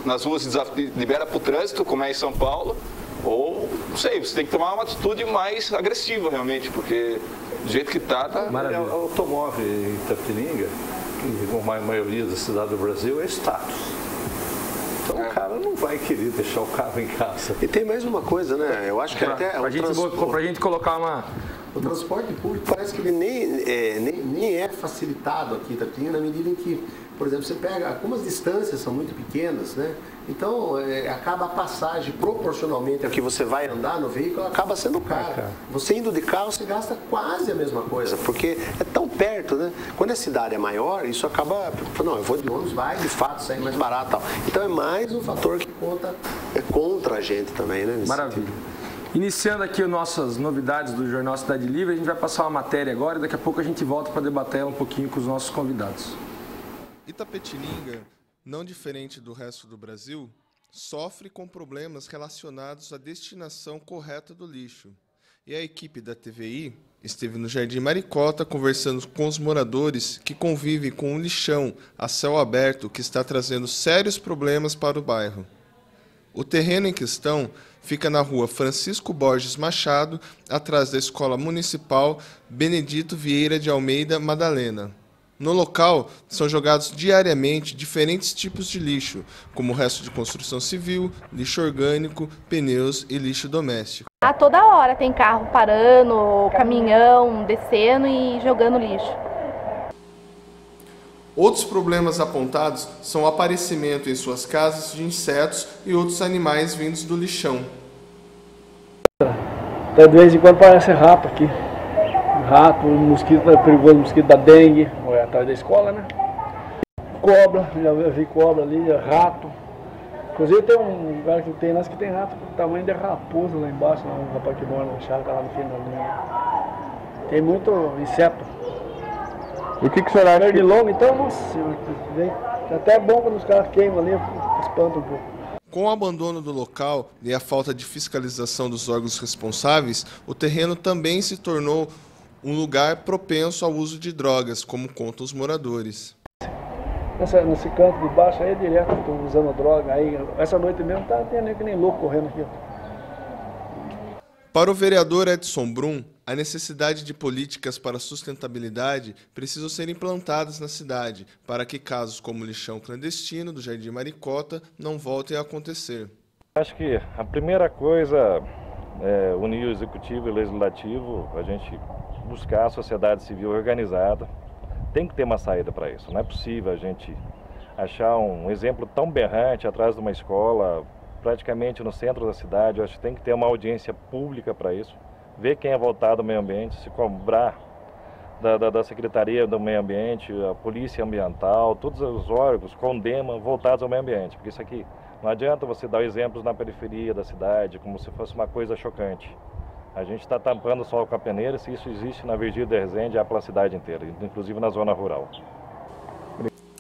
nas ruas e libera para o trânsito, como é em São Paulo, ou, não sei, você tem que tomar uma atitude mais agressiva realmente, porque do jeito que está... O automóvel em Itapetininga, como a maioria da cidade do Brasil, é status. Então o cara não vai querer deixar o carro em casa. E tem mais uma coisa, né? Eu acho que até... Pra gente colocar uma... O transporte público parece que ele nem é facilitado aqui em Itapetininga, na medida em que, por exemplo, você pega, como as distâncias são muito pequenas, né? Então acaba a passagem proporcionalmente ao que você vai andar no veículo, acaba sendo cara. Você indo de carro, você gasta quase a mesma coisa, porque é tão perto, né? Quando a cidade é maior, isso acaba, não, eu vou de ônibus, vai de fato sair mais barato, tal. Então é mais um fator que conta contra a gente também, né? Maravilha. Iniciando aqui as nossas novidades do Jornal Cidade Livre, a gente vai passar uma matéria agora e daqui a pouco a gente volta para debater ela um pouquinho com os nossos convidados. Itapetininga, não diferente do resto do Brasil, sofre com problemas relacionados à destinação correta do lixo. E a equipe da TVI esteve no Jardim Maricota conversando com os moradores que convivem com um lixão a céu aberto que está trazendo sérios problemas para o bairro. O terreno em questão fica na rua Francisco Borges Machado, atrás da Escola Municipal Benedito Vieira de Almeida Madalena. No local, são jogados diariamente diferentes tipos de lixo, como resto de construção civil, lixo orgânico, pneus e lixo doméstico. A toda hora tem carro parando, caminhão descendo e jogando lixo. Outros problemas apontados são o aparecimento em suas casas de insetos e outros animais vindos do lixão. De vez em quando parece rato aqui. Rato, mosquito, é perigoso, mosquito da dengue, atrás da escola, né? Cobra, já vi cobra ali, rato. Inclusive tem um lugar que tem que tem rato do tamanho de raposa lá embaixo, um rapaz que mora na chácara lá no fim da linha. Tem muito inseto. E o que será? Pernilongo, então, nossa senhora, até é bom quando os caras queimam ali, espanta um pouco. Com o abandono do local e a falta de fiscalização dos órgãos responsáveis, o terreno também se tornou um lugar propenso ao uso de drogas, como contam os moradores. Nesse canto de baixo aí, direto, estou usando droga. Aí, essa noite mesmo, tem nem louco correndo aqui. Para o vereador Edson Brum, a necessidade de políticas para a sustentabilidade precisam ser implantadas na cidade, para que casos como o lixão clandestino do Jardim Maricota não voltem a acontecer. Acho que a primeira coisa é unir o executivo e o legislativo, a gente buscar a sociedade civil organizada. Tem que ter uma saída para isso. Não é possível a gente achar um exemplo tão berrante atrás de uma escola, praticamente no centro da cidade. Eu acho que tem que ter uma audiência pública para isso. Ver quem é voltado ao meio ambiente, se cobrar da Secretaria do Meio Ambiente, a Polícia Ambiental, todos os órgãos condenam voltados ao meio ambiente. Porque isso aqui, não adianta você dar exemplos na periferia da cidade, como se fosse uma coisa chocante. A gente está tampando só o com a peneira, se isso existe na Virgílio de Resende, é pela cidade inteira, inclusive na zona rural.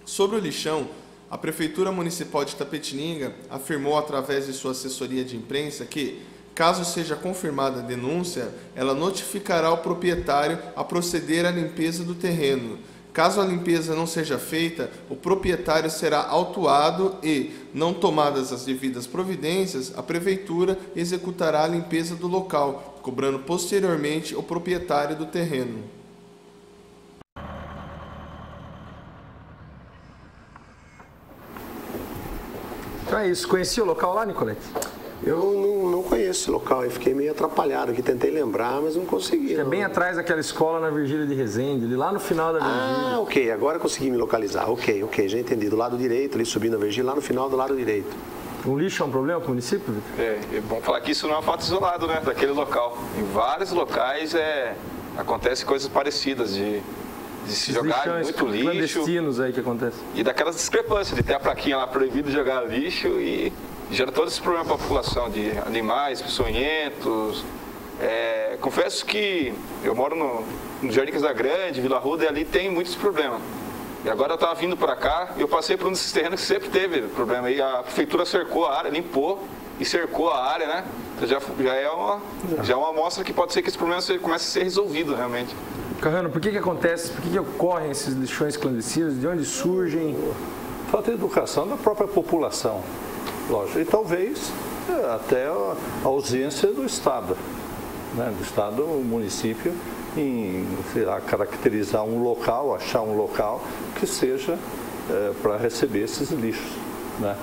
Sobre o lixão, a Prefeitura Municipal de Itapetininga afirmou através de sua assessoria de imprensa que, caso seja confirmada a denúncia, ela notificará o proprietário a proceder à limpeza do terreno. Caso a limpeza não seja feita, o proprietário será autuado e, não tomadas as devidas providências, a Prefeitura executará a limpeza do local, cobrando posteriormente o proprietário do terreno. Então é isso. Conhecia o local lá, Nicolete? Eu não conheço esse local, eu fiquei meio atrapalhado aqui, tentei lembrar, mas não consegui. É bem atrás daquela escola na Virgílio de Resende, ali lá no final da Virgílio. Ah, ok, agora consegui me localizar, ok, já entendi, do lado direito, ali subindo a Virgílio, lá no final do lado direito. O lixo é um problema para o município, Vitor? É bom falar que isso não é um fato isolado, né, daquele local. Em vários locais acontecem coisas parecidas de se jogar muito lixo. Clandestinos aí que acontece. E daquelas discrepâncias de ter a plaquinha lá proibido de jogar lixo e gera todo esse problema para a população de animais peçonhentos. Confesso que eu moro no Jardim Casagrande, Vila Ruda, e ali tem muitos problemas. E agora eu estava vindo para cá e eu passei por um desses terrenos que sempre teve problema. E a prefeitura cercou a área, limpou e cercou a área, né? Então já é uma amostra que pode ser que esse problema comece a ser resolvido realmente. Carrano, por que acontece, por que ocorrem esses lixões clandestinos, de onde surgem? Falta de educação da própria população, lógico. E talvez até a ausência do Estado, né? Do Estado, o município, em caracterizar um local, achar um local que seja para receber esses lixos, né?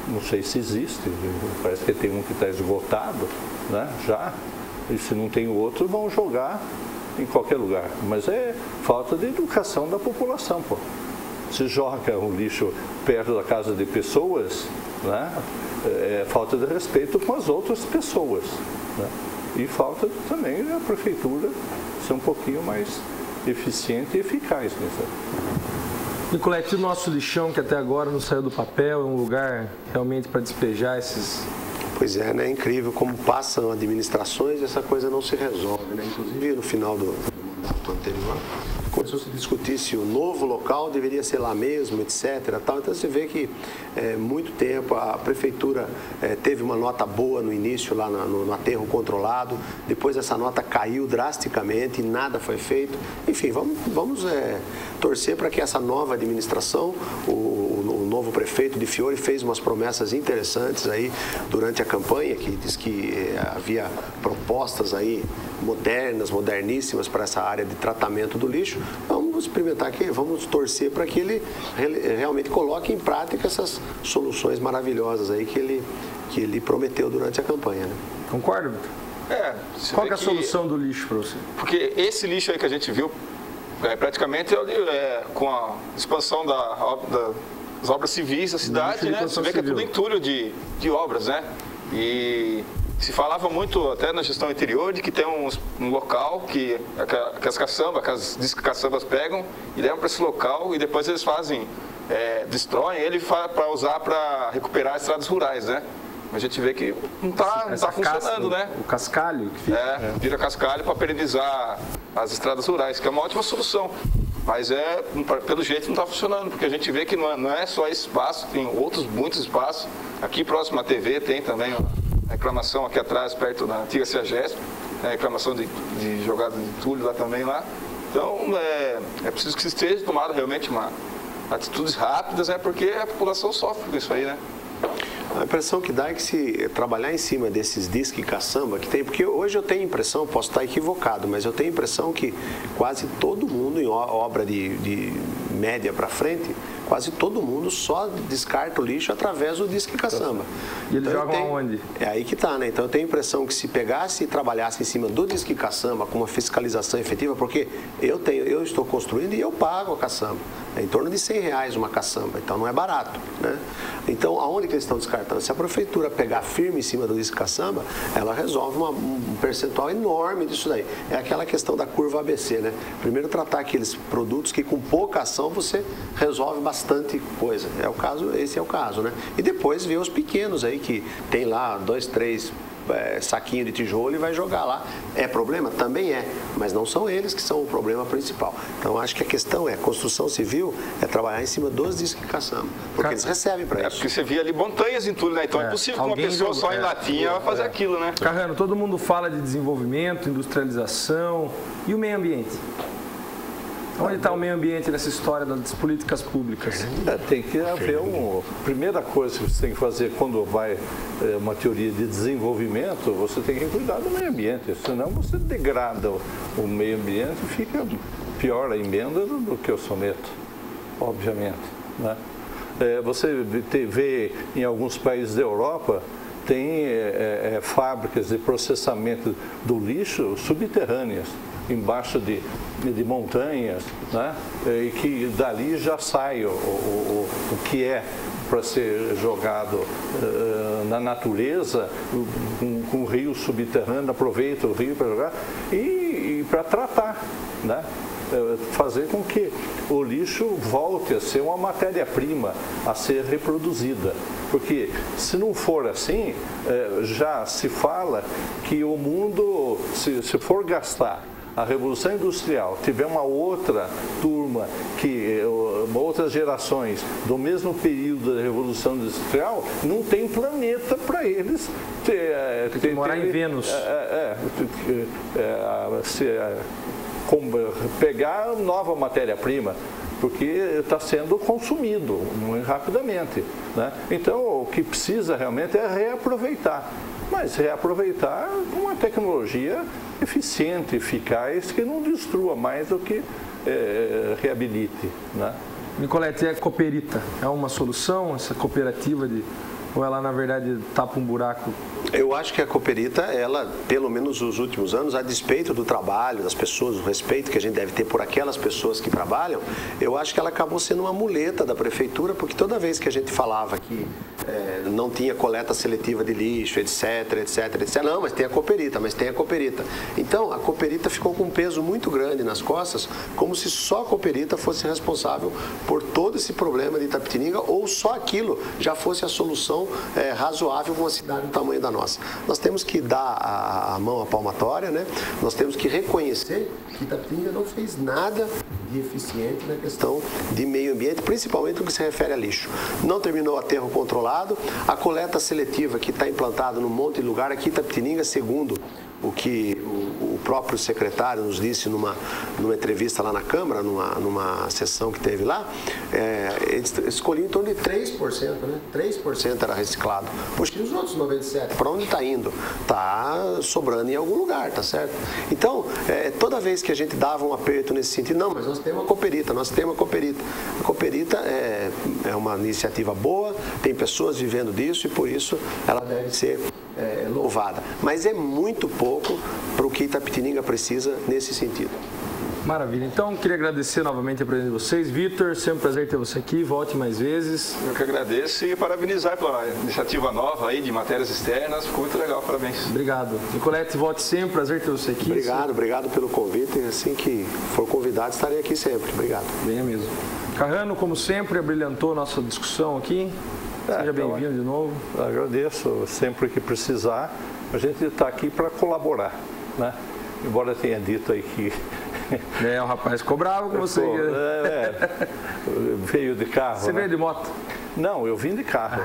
Não sei se existe, parece que tem um que está esgotado, né? Já, e se não tem outro, vão jogar em qualquer lugar. Mas é falta de educação da população, pô. Se joga o lixo perto da casa de pessoas, né? É falta de respeito com as outras pessoas, né? E falta também a prefeitura ser um pouquinho mais eficiente e eficaz nisso. Nicolete, o nosso lixão que até agora não saiu do papel, é um lugar realmente para despejar esses... Pois é, né? É incrível como passam administrações e essa coisa não se resolve, né? Inclusive no final do mandato anterior, começou a se discutir se o novo local deveria ser lá mesmo, etc. Tal. Então você vê que muito tempo a prefeitura teve uma nota boa no início lá no aterro controlado, depois essa nota caiu drasticamente e nada foi feito. Enfim, vamos torcer para que essa nova administração, o novo prefeito de Fiore fez umas promessas interessantes aí durante a campanha, que diz que havia propostas aí moderníssimas para essa área de tratamento do lixo. Vamos experimentar aqui, vamos torcer para que ele realmente coloque em prática essas soluções maravilhosas aí que ele prometeu durante a campanha, né? Concorda, Vitor? Qual que é a solução do lixo para você? Porque esse lixo aí que a gente viu, praticamente com a expansão das obras civis da cidade, né? Você vê que é tudo entulho de obras, né? E se falava muito até na gestão anterior de que tem um local que as caçambas pegam e levam para esse local e depois eles destroem ele para usar para recuperar as estradas rurais, né? Mas a gente vê que não está funcionando, né? O cascalho que fica. Vira cascalho para perenizar as estradas rurais, que é uma ótima solução. Mas pelo jeito não está funcionando, porque a gente vê que não é só espaço, tem muitos espaços. Aqui próximo à TV tem também a reclamação aqui atrás, perto da antiga CEAGESP, reclamação de jogada de entulho lá também lá. Então é preciso que esteja tomada realmente atitudes rápidas, porque a população sofre com isso aí, né? A impressão que dá é que se trabalhar em cima desses disque caçamba que tem, porque hoje eu tenho a impressão, posso estar equivocado, mas eu tenho a impressão que quase todo mundo em obra de média para frente, quase todo mundo só descarta o lixo através do disque caçamba. E eles jogam aonde? É aí que está, né? Então eu tenho a impressão que se pegasse e trabalhasse em cima do disque caçamba com uma fiscalização efetiva, porque eu estou construindo e eu pago a caçamba. É em torno de R$100 uma caçamba, então não é barato, né? Então, aonde que eles estão descartando? Se a prefeitura pegar firme em cima do disque caçamba, ela resolve um percentual enorme disso daí. É aquela questão da curva ABC, né? Primeiro tratar aqueles produtos que com pouca ação você resolve bastante coisa. Esse é o caso, né? E depois ver os pequenos aí que tem lá 2, 3 saquinho de tijolo e vai jogar lá. É problema? Também é, mas não são eles que são o problema principal. Então acho que a questão construção civil é trabalhar em cima dos discos caçamba, porque eles recebem para isso. Porque você via ali montanhas de entulho, né? Então é possível que uma pessoa só em latinha vai fazer aquilo, né? Carrano, todo mundo fala de desenvolvimento, industrialização e o meio ambiente. Onde está o meio ambiente nessa história das políticas públicas? Tem que haver primeira coisa que você tem que fazer quando vai uma teoria de desenvolvimento, você tem que cuidar do meio ambiente, senão você degrada o meio ambiente e fica pior a emenda do que o soneto, obviamente, né? Você vê em alguns países da Europa, tem fábricas de processamento do lixo subterrâneas, embaixo de montanhas, né? E que dali já sai o que é para ser jogado na natureza, com o rio subterrâneo, aproveita o rio para jogar e para tratar, né? Fazer com que o lixo volte a ser uma matéria-prima a ser reproduzida. Porque se não for assim, já se fala que o mundo, se for gastar a Revolução Industrial, tiver uma outra turma, outras gerações do mesmo período da Revolução Industrial, não tem planeta para eles morar em Vênus. Pegar nova matéria-prima, porque está sendo consumido muito rapidamente, né? Então, o que precisa realmente é reaproveitar, mas reaproveitar com uma tecnologia eficiente, eficaz, que não destrua mais do que reabilite, né? Nicolete, a Cooperita é uma solução, essa cooperativa ou ela, na verdade, tapa um buraco? Eu acho que a Cooperita, ela, pelo menos nos últimos anos, a despeito do trabalho das pessoas, do respeito que a gente deve ter por aquelas pessoas que trabalham, eu acho que ela acabou sendo uma muleta da prefeitura, porque toda vez que a gente falava que não tinha coleta seletiva de lixo, etc, não, mas tem a Cooperita. Então, a Cooperita ficou com um peso muito grande nas costas, como se só a Cooperita fosse responsável por todo esse problema de Itapetininga, ou só aquilo já fosse a solução razoável para uma cidade do tamanho da nossa. Nós temos que dar a mão à palmatória, né? Nós temos que reconhecer que Itapetininga não fez nada de eficiente na questão de meio ambiente, principalmente no que se refere a lixo. Não terminou o aterro controlado, a coleta seletiva que está implantada num monte de lugar aqui em Itapetininga, segundo o que o próprio secretário nos disse numa entrevista lá na Câmara, numa sessão que teve lá, eles escolhiam em torno de 3%, né? 3% era reciclado. Poxa, e os outros 97%? Para onde está indo? Está sobrando em algum lugar, tá certo? Então, toda vez que a gente dava um aperto nesse sentido, não, mas nós temos uma Cooperita. A Cooperita é uma iniciativa boa, tem pessoas vivendo disso e por isso ela deve ser louvada. Mas é muito pouco para o que Itapetininga precisa nesse sentido. Maravilha. Então, queria agradecer novamente a presença de vocês. Vitor, sempre um prazer ter você aqui. Volte mais vezes. Eu que agradeço e parabenizar pela iniciativa nova aí de matérias externas. Ficou muito legal. Parabéns. Obrigado. Nicolete, volte sempre. Prazer ter você aqui. Obrigado pelo convite. Assim que for convidado, estarei aqui sempre. Obrigado. Venha mesmo. Carrano, como sempre, abrilhantou nossa discussão aqui. Seja bem-vindo de novo. Agradeço. Sempre que precisar, a gente está aqui para colaborar, né? Embora tenha dito aí que O rapaz ficou bravo com você. Veio de carro. Você veio de moto? Não, eu vim de carro.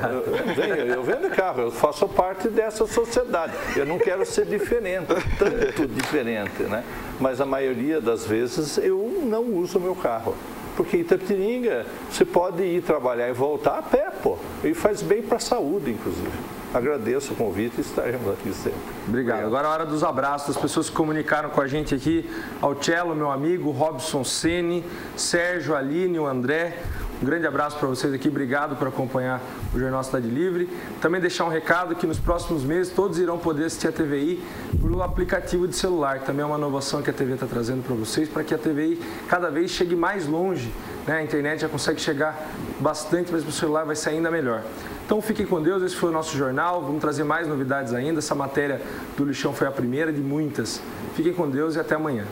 Eu venho de carro, eu faço parte dessa sociedade. Eu não quero ser diferente, tanto diferente, né? Mas a maioria das vezes eu não uso o meu carro. Porque em Itapetininga você pode ir trabalhar e voltar a pé, pô. E faz bem para a saúde, inclusive. Agradeço o convite e estaremos aqui sempre. Obrigado. Agora é a hora dos abraços das pessoas que comunicaram com a gente aqui. Ao Cello, meu amigo, Robson Sene, Sérgio, Aline, o André. Um grande abraço para vocês aqui, obrigado por acompanhar o Jornal Cidade Livre. Também deixar um recado que nos próximos meses todos irão poder assistir a TVI pelo aplicativo de celular, que também é uma inovação que a TV está trazendo para vocês, para que a TVI cada vez chegue mais longe, né? A internet já consegue chegar bastante, mas o celular vai ser ainda melhor. Então fiquem com Deus, esse foi o nosso jornal, vamos trazer mais novidades ainda. Essa matéria do lixão foi a primeira de muitas. Fiquem com Deus e até amanhã.